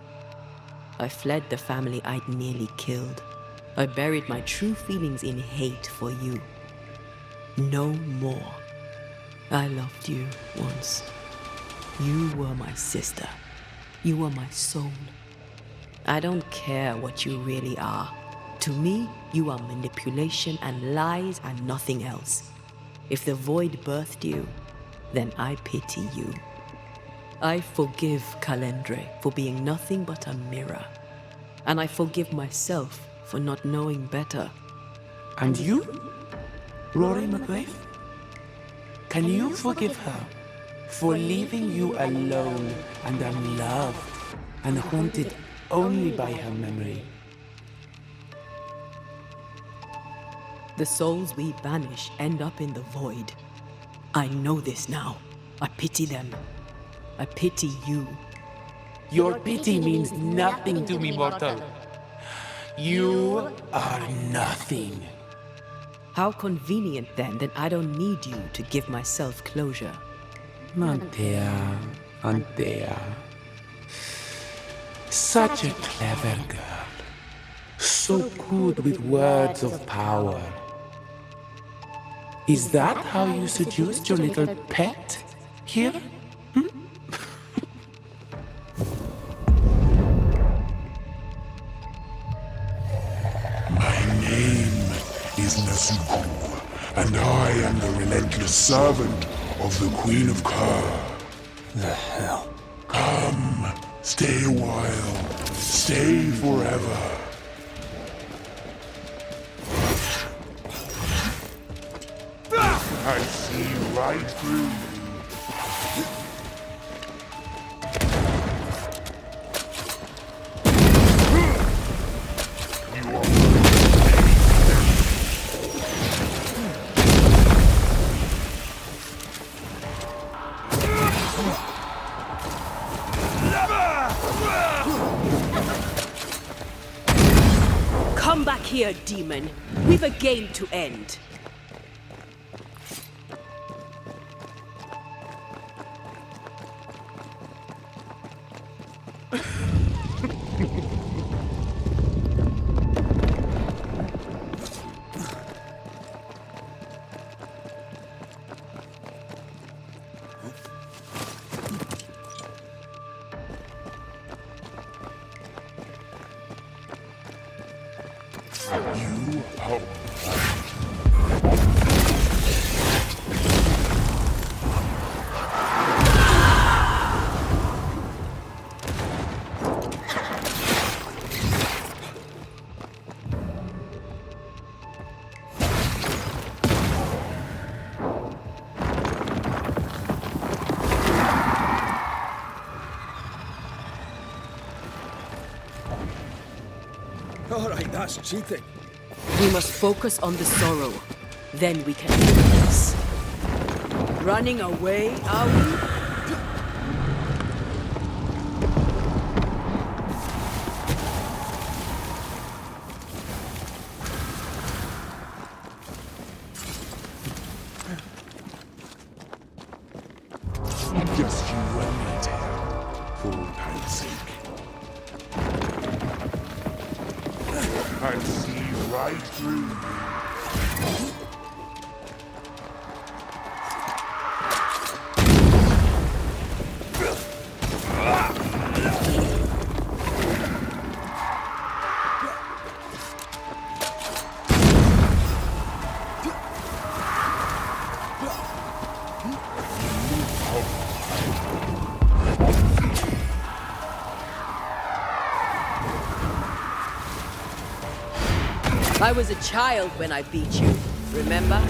[SPEAKER 2] I fled the family I'd nearly killed. I buried my true feelings in hate for you. No more. I loved you once. You were my sister. You were my soul. I don't care what you really are. To me, you are manipulation and lies and nothing else. If the void birthed you, then I pity you. I forgive Calendre for being nothing but a mirror. And I forgive myself for not knowing better.
[SPEAKER 10] And you? Rory McRaith? Can you forgive her for leaving you alone and unloved and haunted only by her memory?
[SPEAKER 2] The souls we banish end up in the void. I know this now. I pity them. I pity you.
[SPEAKER 10] Your pity means nothing to me, mortal. You are nothing.
[SPEAKER 2] How convenient then that I don't need you to give myself closure.
[SPEAKER 10] Antea, Antea. Such a clever girl. So good with words of power. Is that how you seduced your little pet here?
[SPEAKER 11] My name is Nasuku, and I am the relentless servant of the Queen of Kerr.
[SPEAKER 1] The hell?
[SPEAKER 11] Come, stay a while, stay forever. I see right through you.
[SPEAKER 2] Come back here, demon. We've a game to end.
[SPEAKER 1] All right, that's cheating.
[SPEAKER 2] We must focus on the sorrow. Then we can do this. Running away, are we?
[SPEAKER 11] Just you and me, Tail, for time's sake. I see right through you.
[SPEAKER 2] I was a child when I beat you, remember?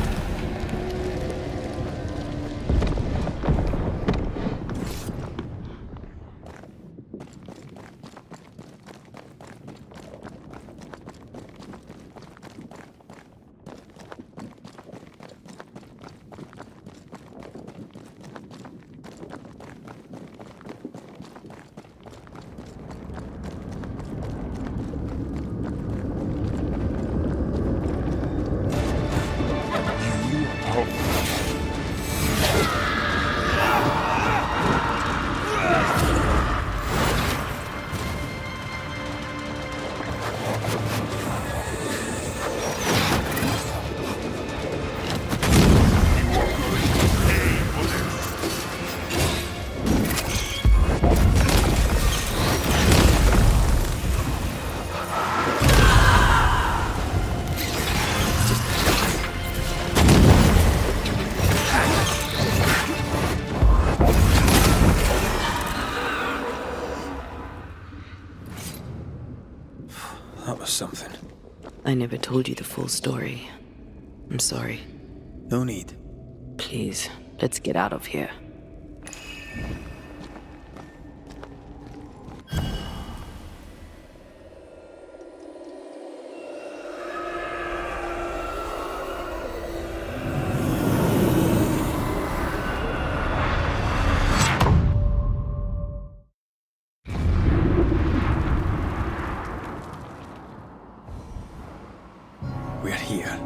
[SPEAKER 1] That was something.
[SPEAKER 2] I never told you the full story. I'm sorry.
[SPEAKER 1] No need.
[SPEAKER 2] Please, let's get out of here.
[SPEAKER 1] here.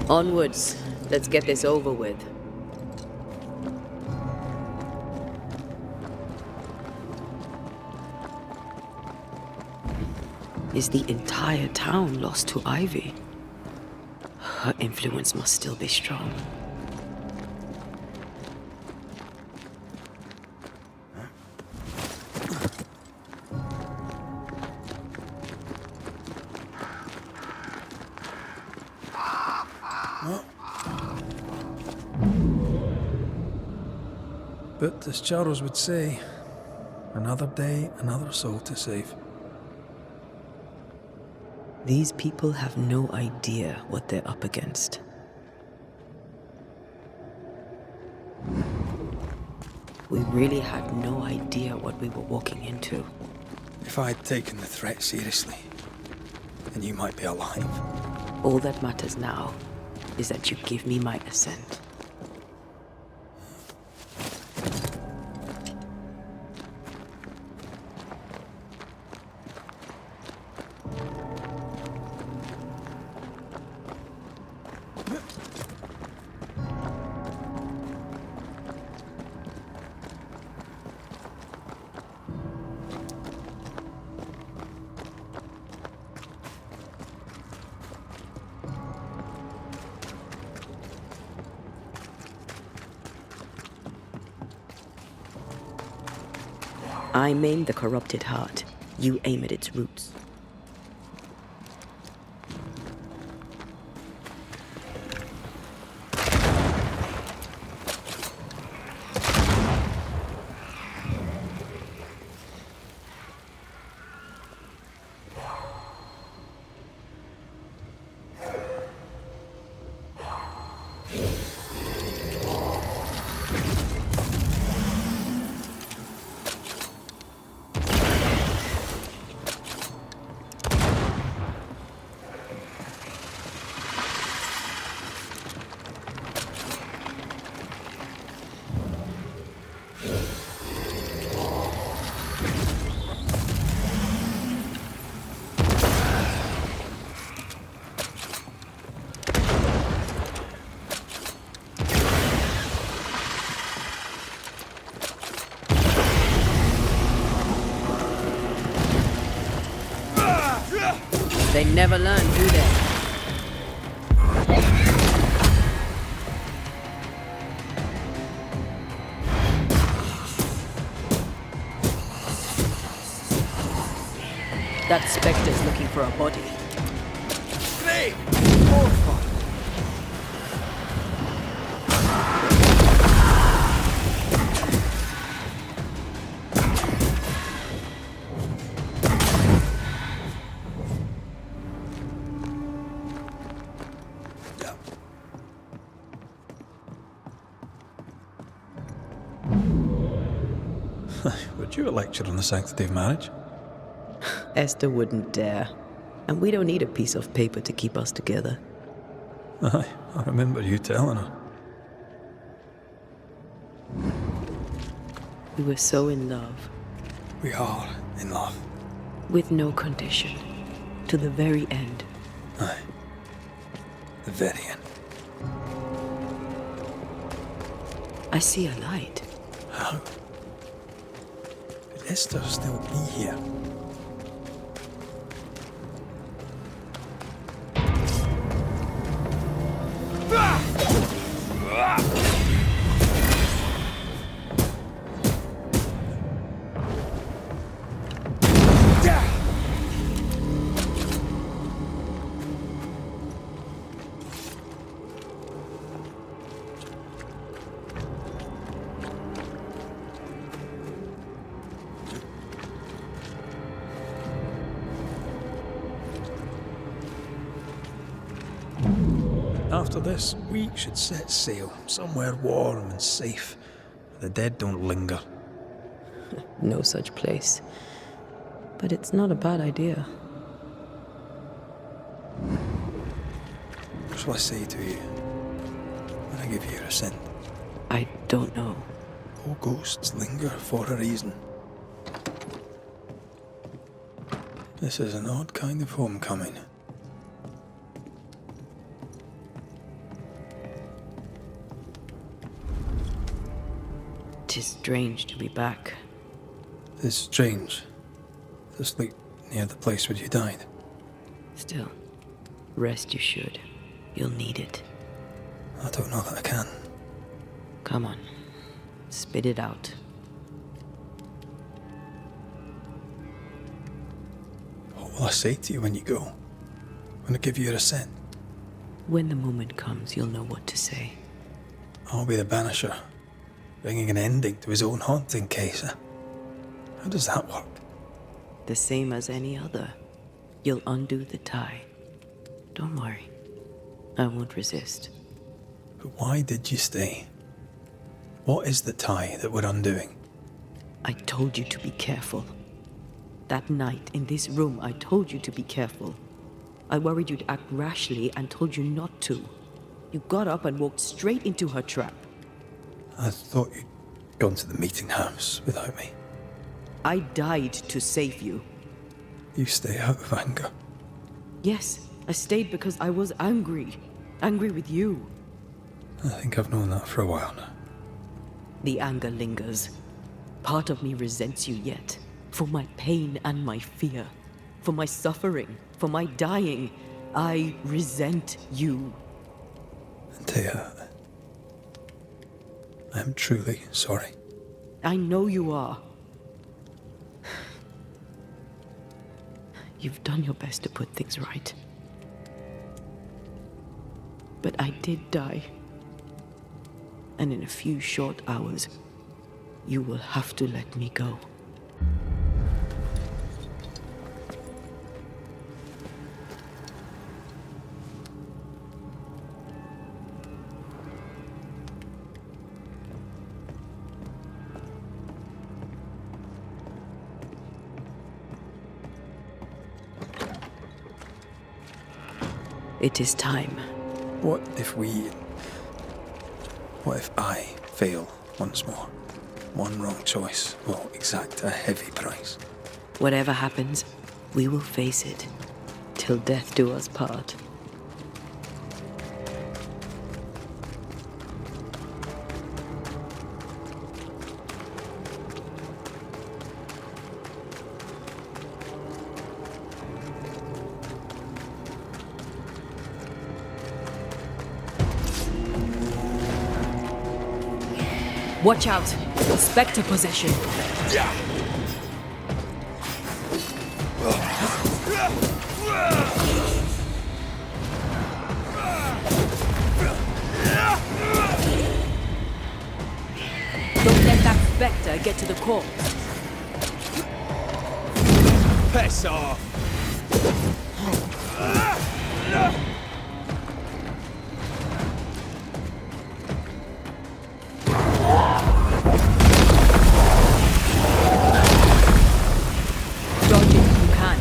[SPEAKER 2] Onwards. Let's get this over with. Is the entire town lost to Ivy? Her influence must still be strong.
[SPEAKER 1] But as Charles would say, another day, another soul to save.
[SPEAKER 2] These people have no idea what they're up against. We really had no idea what we were walking into.
[SPEAKER 1] If I'd taken the threat seriously, then you might be alive.
[SPEAKER 2] All that matters now is that you give me my assent. I maim the corrupted heart. You aim at its roots. They never learn, do they? That specter's looking for a body.
[SPEAKER 1] Would you a lecture on the sanctity of marriage?
[SPEAKER 2] Esther wouldn't dare. And we don't need a piece of paper to keep us together.
[SPEAKER 1] Aye, I remember you telling her.
[SPEAKER 2] We were so in love.
[SPEAKER 1] We are in love.
[SPEAKER 2] With no condition. To the very end.
[SPEAKER 1] Aye. The very end.
[SPEAKER 2] I see a light.
[SPEAKER 1] How? Could Esther still be here? After this, we should set sail somewhere warm and safe, where the dead don't linger.
[SPEAKER 2] No such place. But it's not a bad idea.
[SPEAKER 1] What shall I say to you when I give you your assent?
[SPEAKER 2] I don't know.
[SPEAKER 1] All ghosts linger for a reason. This is an odd kind of homecoming.
[SPEAKER 2] Tis strange to be back.
[SPEAKER 1] It's strange to sleep near the place where you died.
[SPEAKER 2] Still, rest you should. You'll need it.
[SPEAKER 1] I don't know that I can.
[SPEAKER 2] Come on, spit it out.
[SPEAKER 1] What will I say to you when you go? When I give you your assent?
[SPEAKER 2] When the moment comes, you'll know what to say.
[SPEAKER 1] I'll be the banisher, bringing an ending to his own haunting case. How does that work?
[SPEAKER 2] The same as any other. You'll undo the tie. Don't worry. I won't resist.
[SPEAKER 1] But why did you stay? What is the tie that we're undoing?
[SPEAKER 2] I told you to be careful. That night, in this room, I told you to be careful. I worried you'd act rashly and told you not to. You got up and walked straight into her trap.
[SPEAKER 1] I thought you'd gone to the meeting house without me.
[SPEAKER 2] I died to save you.
[SPEAKER 1] You stay out of anger.
[SPEAKER 2] Yes, I stayed because I was angry. Angry with you.
[SPEAKER 1] I think I've known that for a while now.
[SPEAKER 2] The anger lingers. Part of me resents you yet. For my pain and my fear. For my suffering. For my dying. I resent you.
[SPEAKER 1] Antea, I am truly sorry.
[SPEAKER 2] I know you are. You've done your best to put things right. But I did die. And in a few short hours, you will have to let me go. It is time.
[SPEAKER 1] What if I fail once more? One wrong choice will exact a heavy price.
[SPEAKER 2] Whatever happens, we will face it. Till death do us part. Watch out! Spectre possession! Don't let that spectre get to the corpse.
[SPEAKER 6] Piss off!
[SPEAKER 2] Dodge it if you can.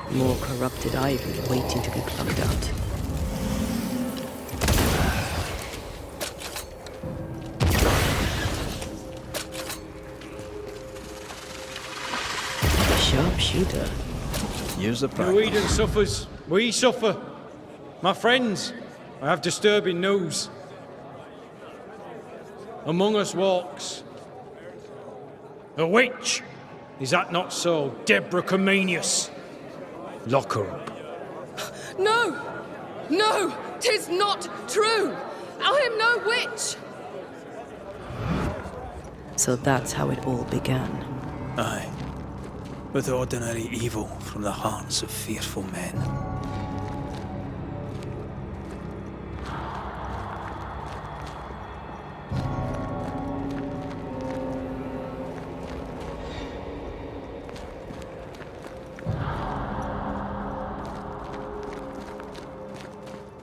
[SPEAKER 2] More corrupted ivy waiting to be plucked out. Sharpshooter.
[SPEAKER 1] Years of
[SPEAKER 12] New
[SPEAKER 1] practice.
[SPEAKER 12] Eden suffers. We suffer. My friends, I have disturbing news. Among us walks a witch. Is that not so, Deborah Comenius? Lock her up.
[SPEAKER 13] No! No! 'Tis not true! I am no witch!
[SPEAKER 2] So that's how it all began.
[SPEAKER 1] Aye. With ordinary evil from the hearts of fearful men.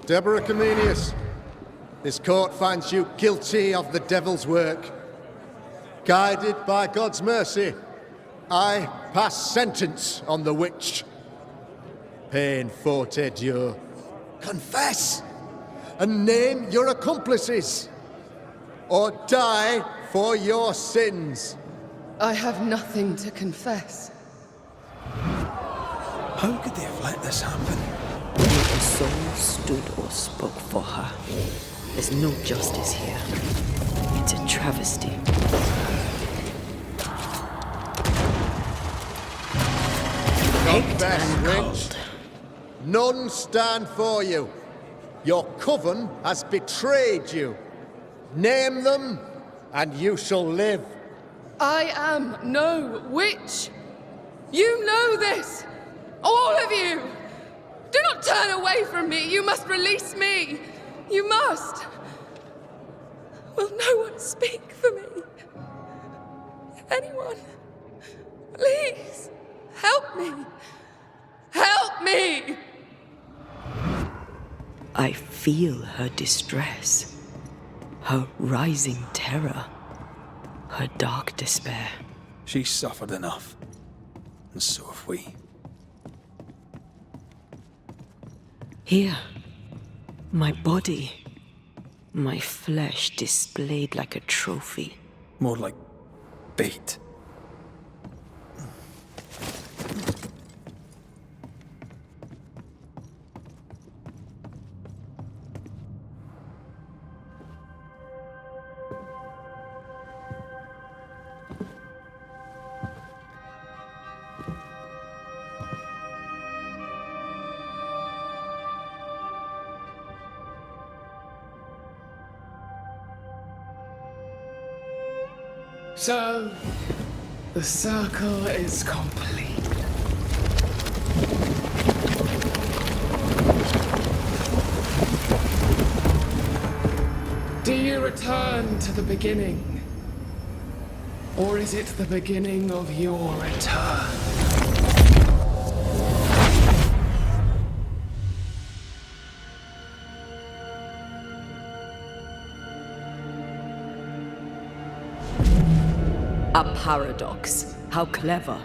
[SPEAKER 14] Deborah Comenius, this court finds you guilty of the devil's work. Guided by God's mercy, I pass sentence on the witch. Pain forte Dieu. Confess and name your accomplices, or die for your sins.
[SPEAKER 13] I have nothing to confess.
[SPEAKER 1] How could they have let this happen?
[SPEAKER 2] Not a soul stood or spoke for her. There's no justice here. It's a travesty.
[SPEAKER 14] Confess, witch. None stand for you. Your coven has betrayed you. Name them, and you shall live.
[SPEAKER 13] I am no witch. You know this. All of you. Do not turn away from me. You must release me. You must. Will no one speak for me? Anyone? Please, help me. Help me!
[SPEAKER 2] I feel her distress, her rising terror, her dark despair.
[SPEAKER 1] She's suffered enough, and so have we.
[SPEAKER 2] Here, my body, my flesh displayed like a trophy.
[SPEAKER 1] More like bait.
[SPEAKER 10] So, the circle is complete. Do you return to the beginning? Or is it the beginning of your return?
[SPEAKER 2] A paradox. How clever.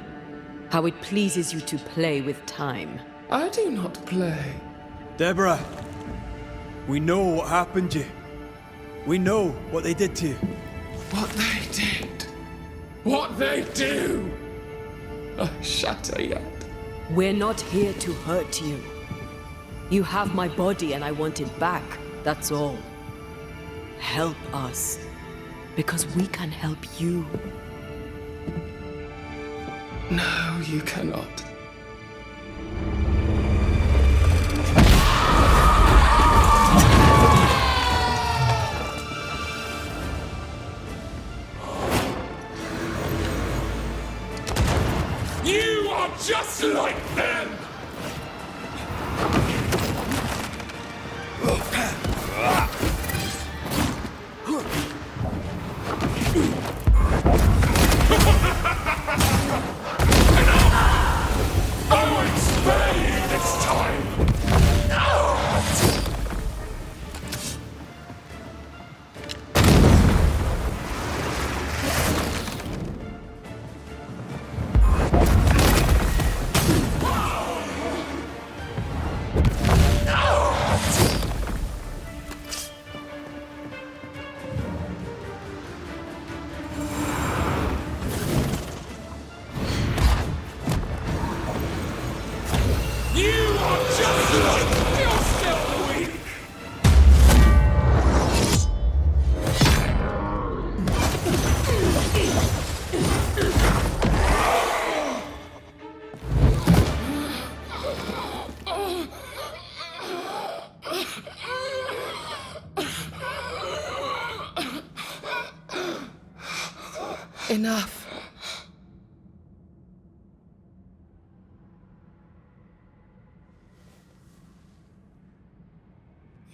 [SPEAKER 2] How it pleases you to play with time.
[SPEAKER 10] I do not play.
[SPEAKER 1] Deborah, we know what happened to you. We know what they did to you.
[SPEAKER 10] What they did. What they do. I shatter yet.
[SPEAKER 2] We're not here to hurt you. You have my body and I want it back. That's all. Help us. Because we can help you.
[SPEAKER 10] No, you cannot. You are just like them! Enough.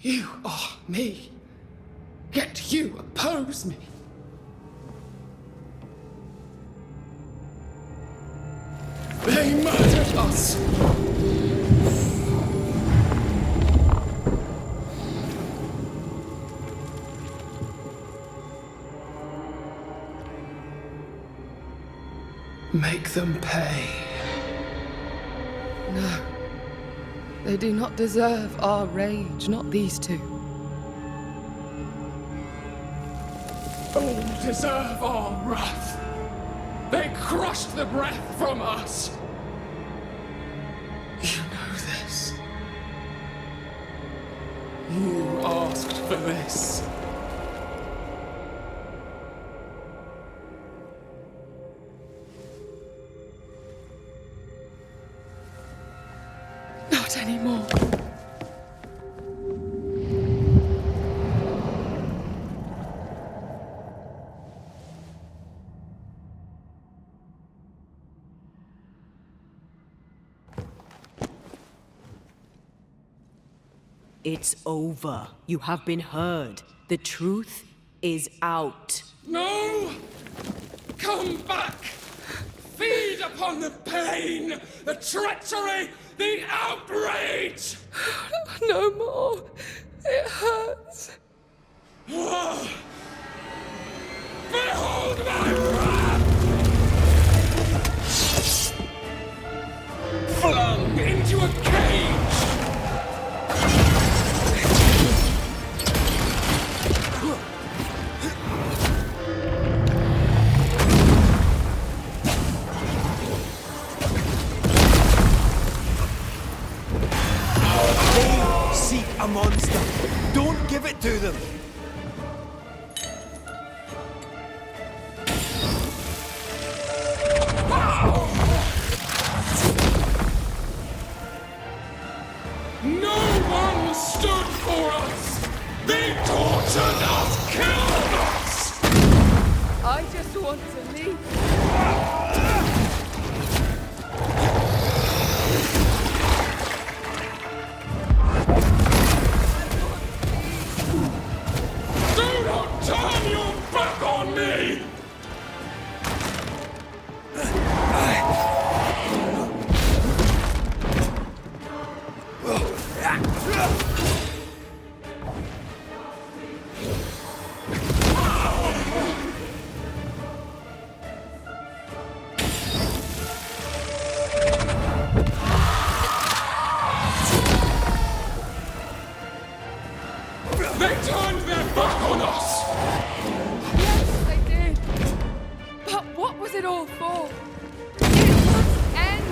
[SPEAKER 10] You are me, yet you oppose me. They murdered us.
[SPEAKER 13] them pay. No. They do not deserve our rage, not these two.
[SPEAKER 10] All deserve our wrath. They crushed the breath from us. You know this. You asked for this.
[SPEAKER 13] Not anymore.
[SPEAKER 2] It's over. You have been heard. The truth is out.
[SPEAKER 10] No! Come back! Feed upon the pain, the treachery, the outrage!
[SPEAKER 13] No more. It hurts.
[SPEAKER 10] Behold my wrath! Flung into a cage!
[SPEAKER 1] Seek a monster. Don't give it to them.
[SPEAKER 10] No one stood for us! They tortured us, killed us!
[SPEAKER 13] I just want to leave.
[SPEAKER 10] Do not turn your back on me! They turned their back on us!
[SPEAKER 13] Yes, they did. But what was it all for? It must end.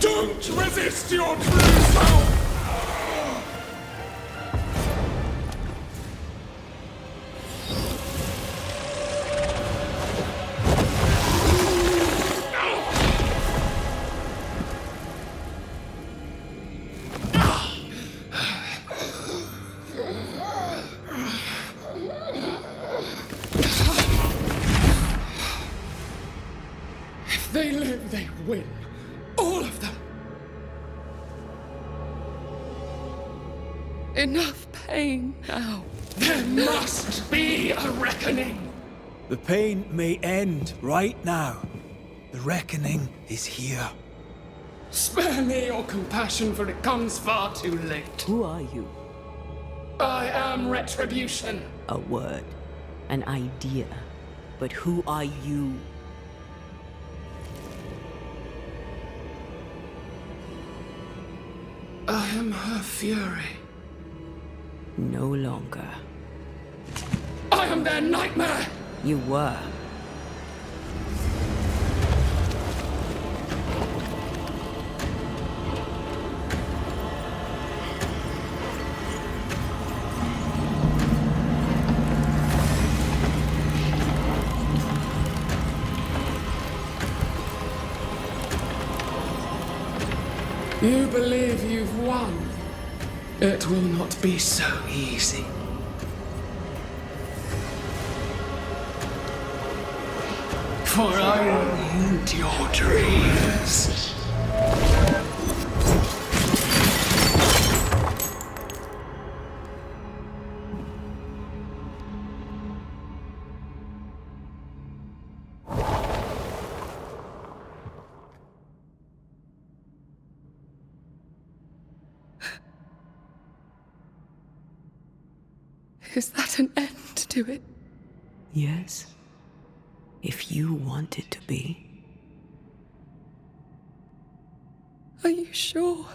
[SPEAKER 10] Don't resist your true self! If they live, they win. All of them.
[SPEAKER 13] Enough pain now.
[SPEAKER 10] There must be a reckoning.
[SPEAKER 1] The pain may end right now. The reckoning is here.
[SPEAKER 10] Spare me your compassion, for it comes far too late.
[SPEAKER 2] Who are you?
[SPEAKER 10] I am retribution.
[SPEAKER 2] A word. An idea. But who are you?
[SPEAKER 10] I am her fury.
[SPEAKER 2] No longer.
[SPEAKER 10] I am their nightmare!
[SPEAKER 2] You were.
[SPEAKER 10] You believe you've won. It will not be so easy. For I will end your dreams.
[SPEAKER 13] Is that an end to it?
[SPEAKER 2] Yes. If you want it to be.
[SPEAKER 13] Are you sure?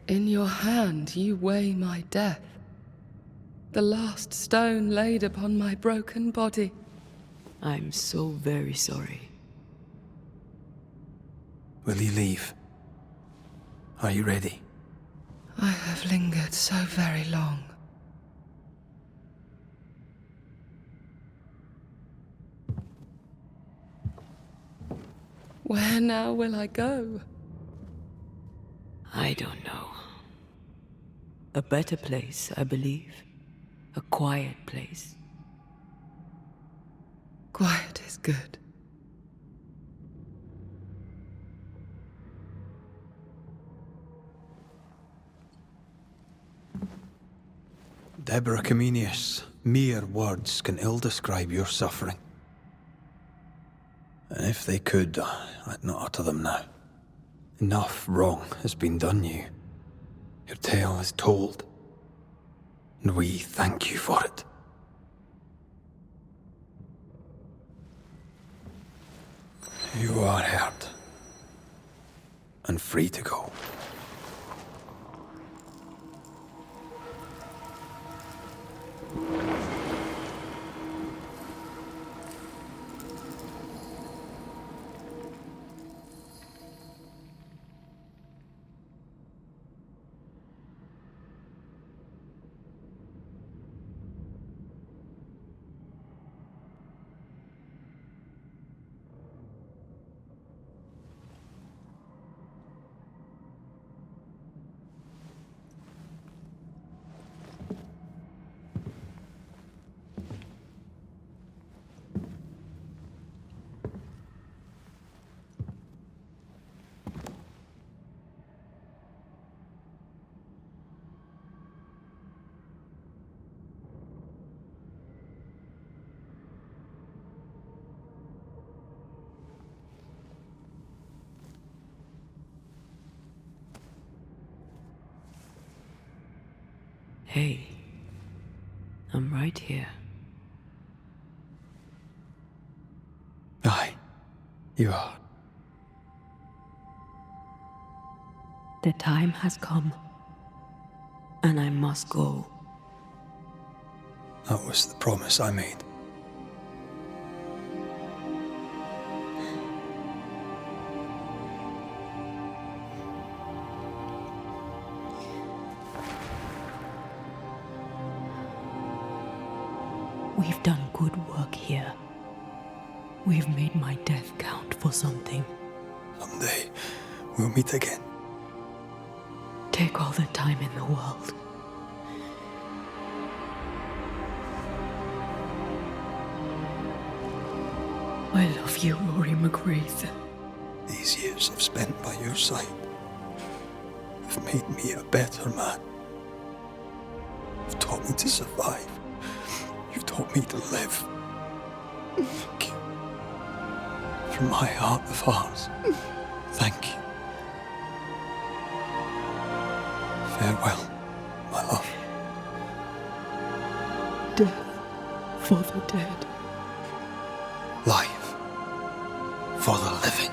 [SPEAKER 13] In your hand you weigh my death, the last stone laid upon my broken body.
[SPEAKER 2] I'm so very sorry.
[SPEAKER 1] Will you leave? Are you ready?
[SPEAKER 13] I have lingered so very long. Where now will I go?
[SPEAKER 2] I don't know. A better place, I believe. A quiet place.
[SPEAKER 13] Quiet is good.
[SPEAKER 1] Deborah Comenius, mere words can ill describe your suffering. And if they could, I'd not utter them now. Enough wrong has been done you. Your tale is told, and we thank you for it. You are heard, and free to go.
[SPEAKER 2] Hey, I'm right here.
[SPEAKER 1] Aye, you are.
[SPEAKER 2] The time has come, and I must go.
[SPEAKER 1] That was the promise I made.
[SPEAKER 2] We've done good work here. We've made my death count for something.
[SPEAKER 1] Someday, we'll meet again.
[SPEAKER 2] Take all the time in the world. I love you, Rory McGrath.
[SPEAKER 1] These years I've spent by your side have made me a better man. You've taught me to survive. You've taught me to live. Thank you. From my heart of hearts, thank you. Farewell, my love.
[SPEAKER 2] Death for the dead.
[SPEAKER 1] Life for the living.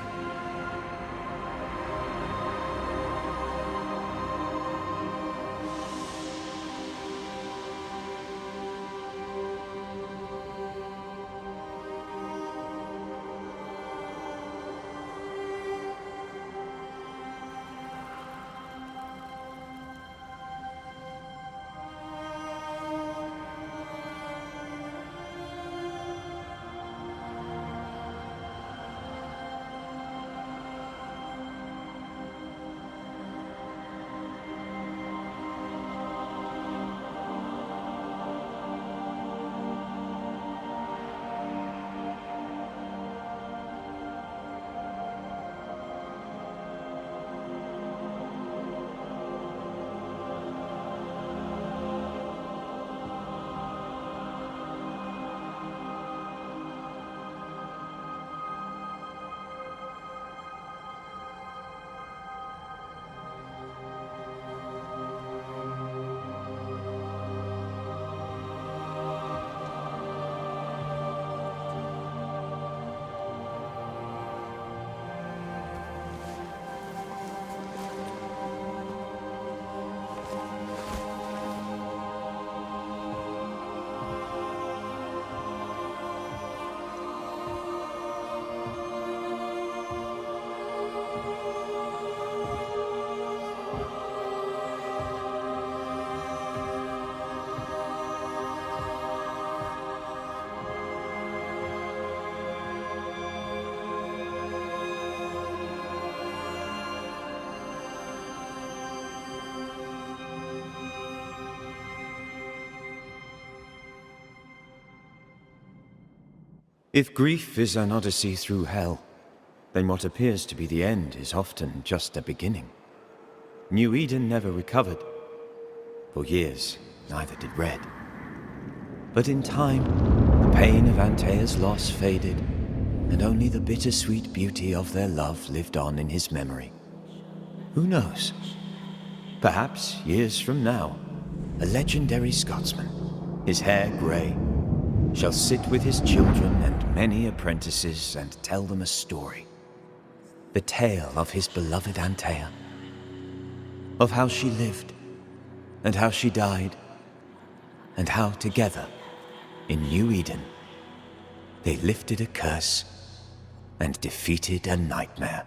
[SPEAKER 3] If grief is an odyssey through hell, then what appears to be the end is often just a beginning. New Eden never recovered. For years, neither did Red. But in time, the pain of Antea's loss faded, and only the bittersweet beauty of their love lived on in his memory. Who knows? Perhaps, years from now, a legendary Scotsman, his hair grey, shall sit with his children and many apprentices and tell them a story. The tale of his beloved Antea. Of how she lived, and how she died, and how together, in New Eden, they lifted a curse and defeated a nightmare.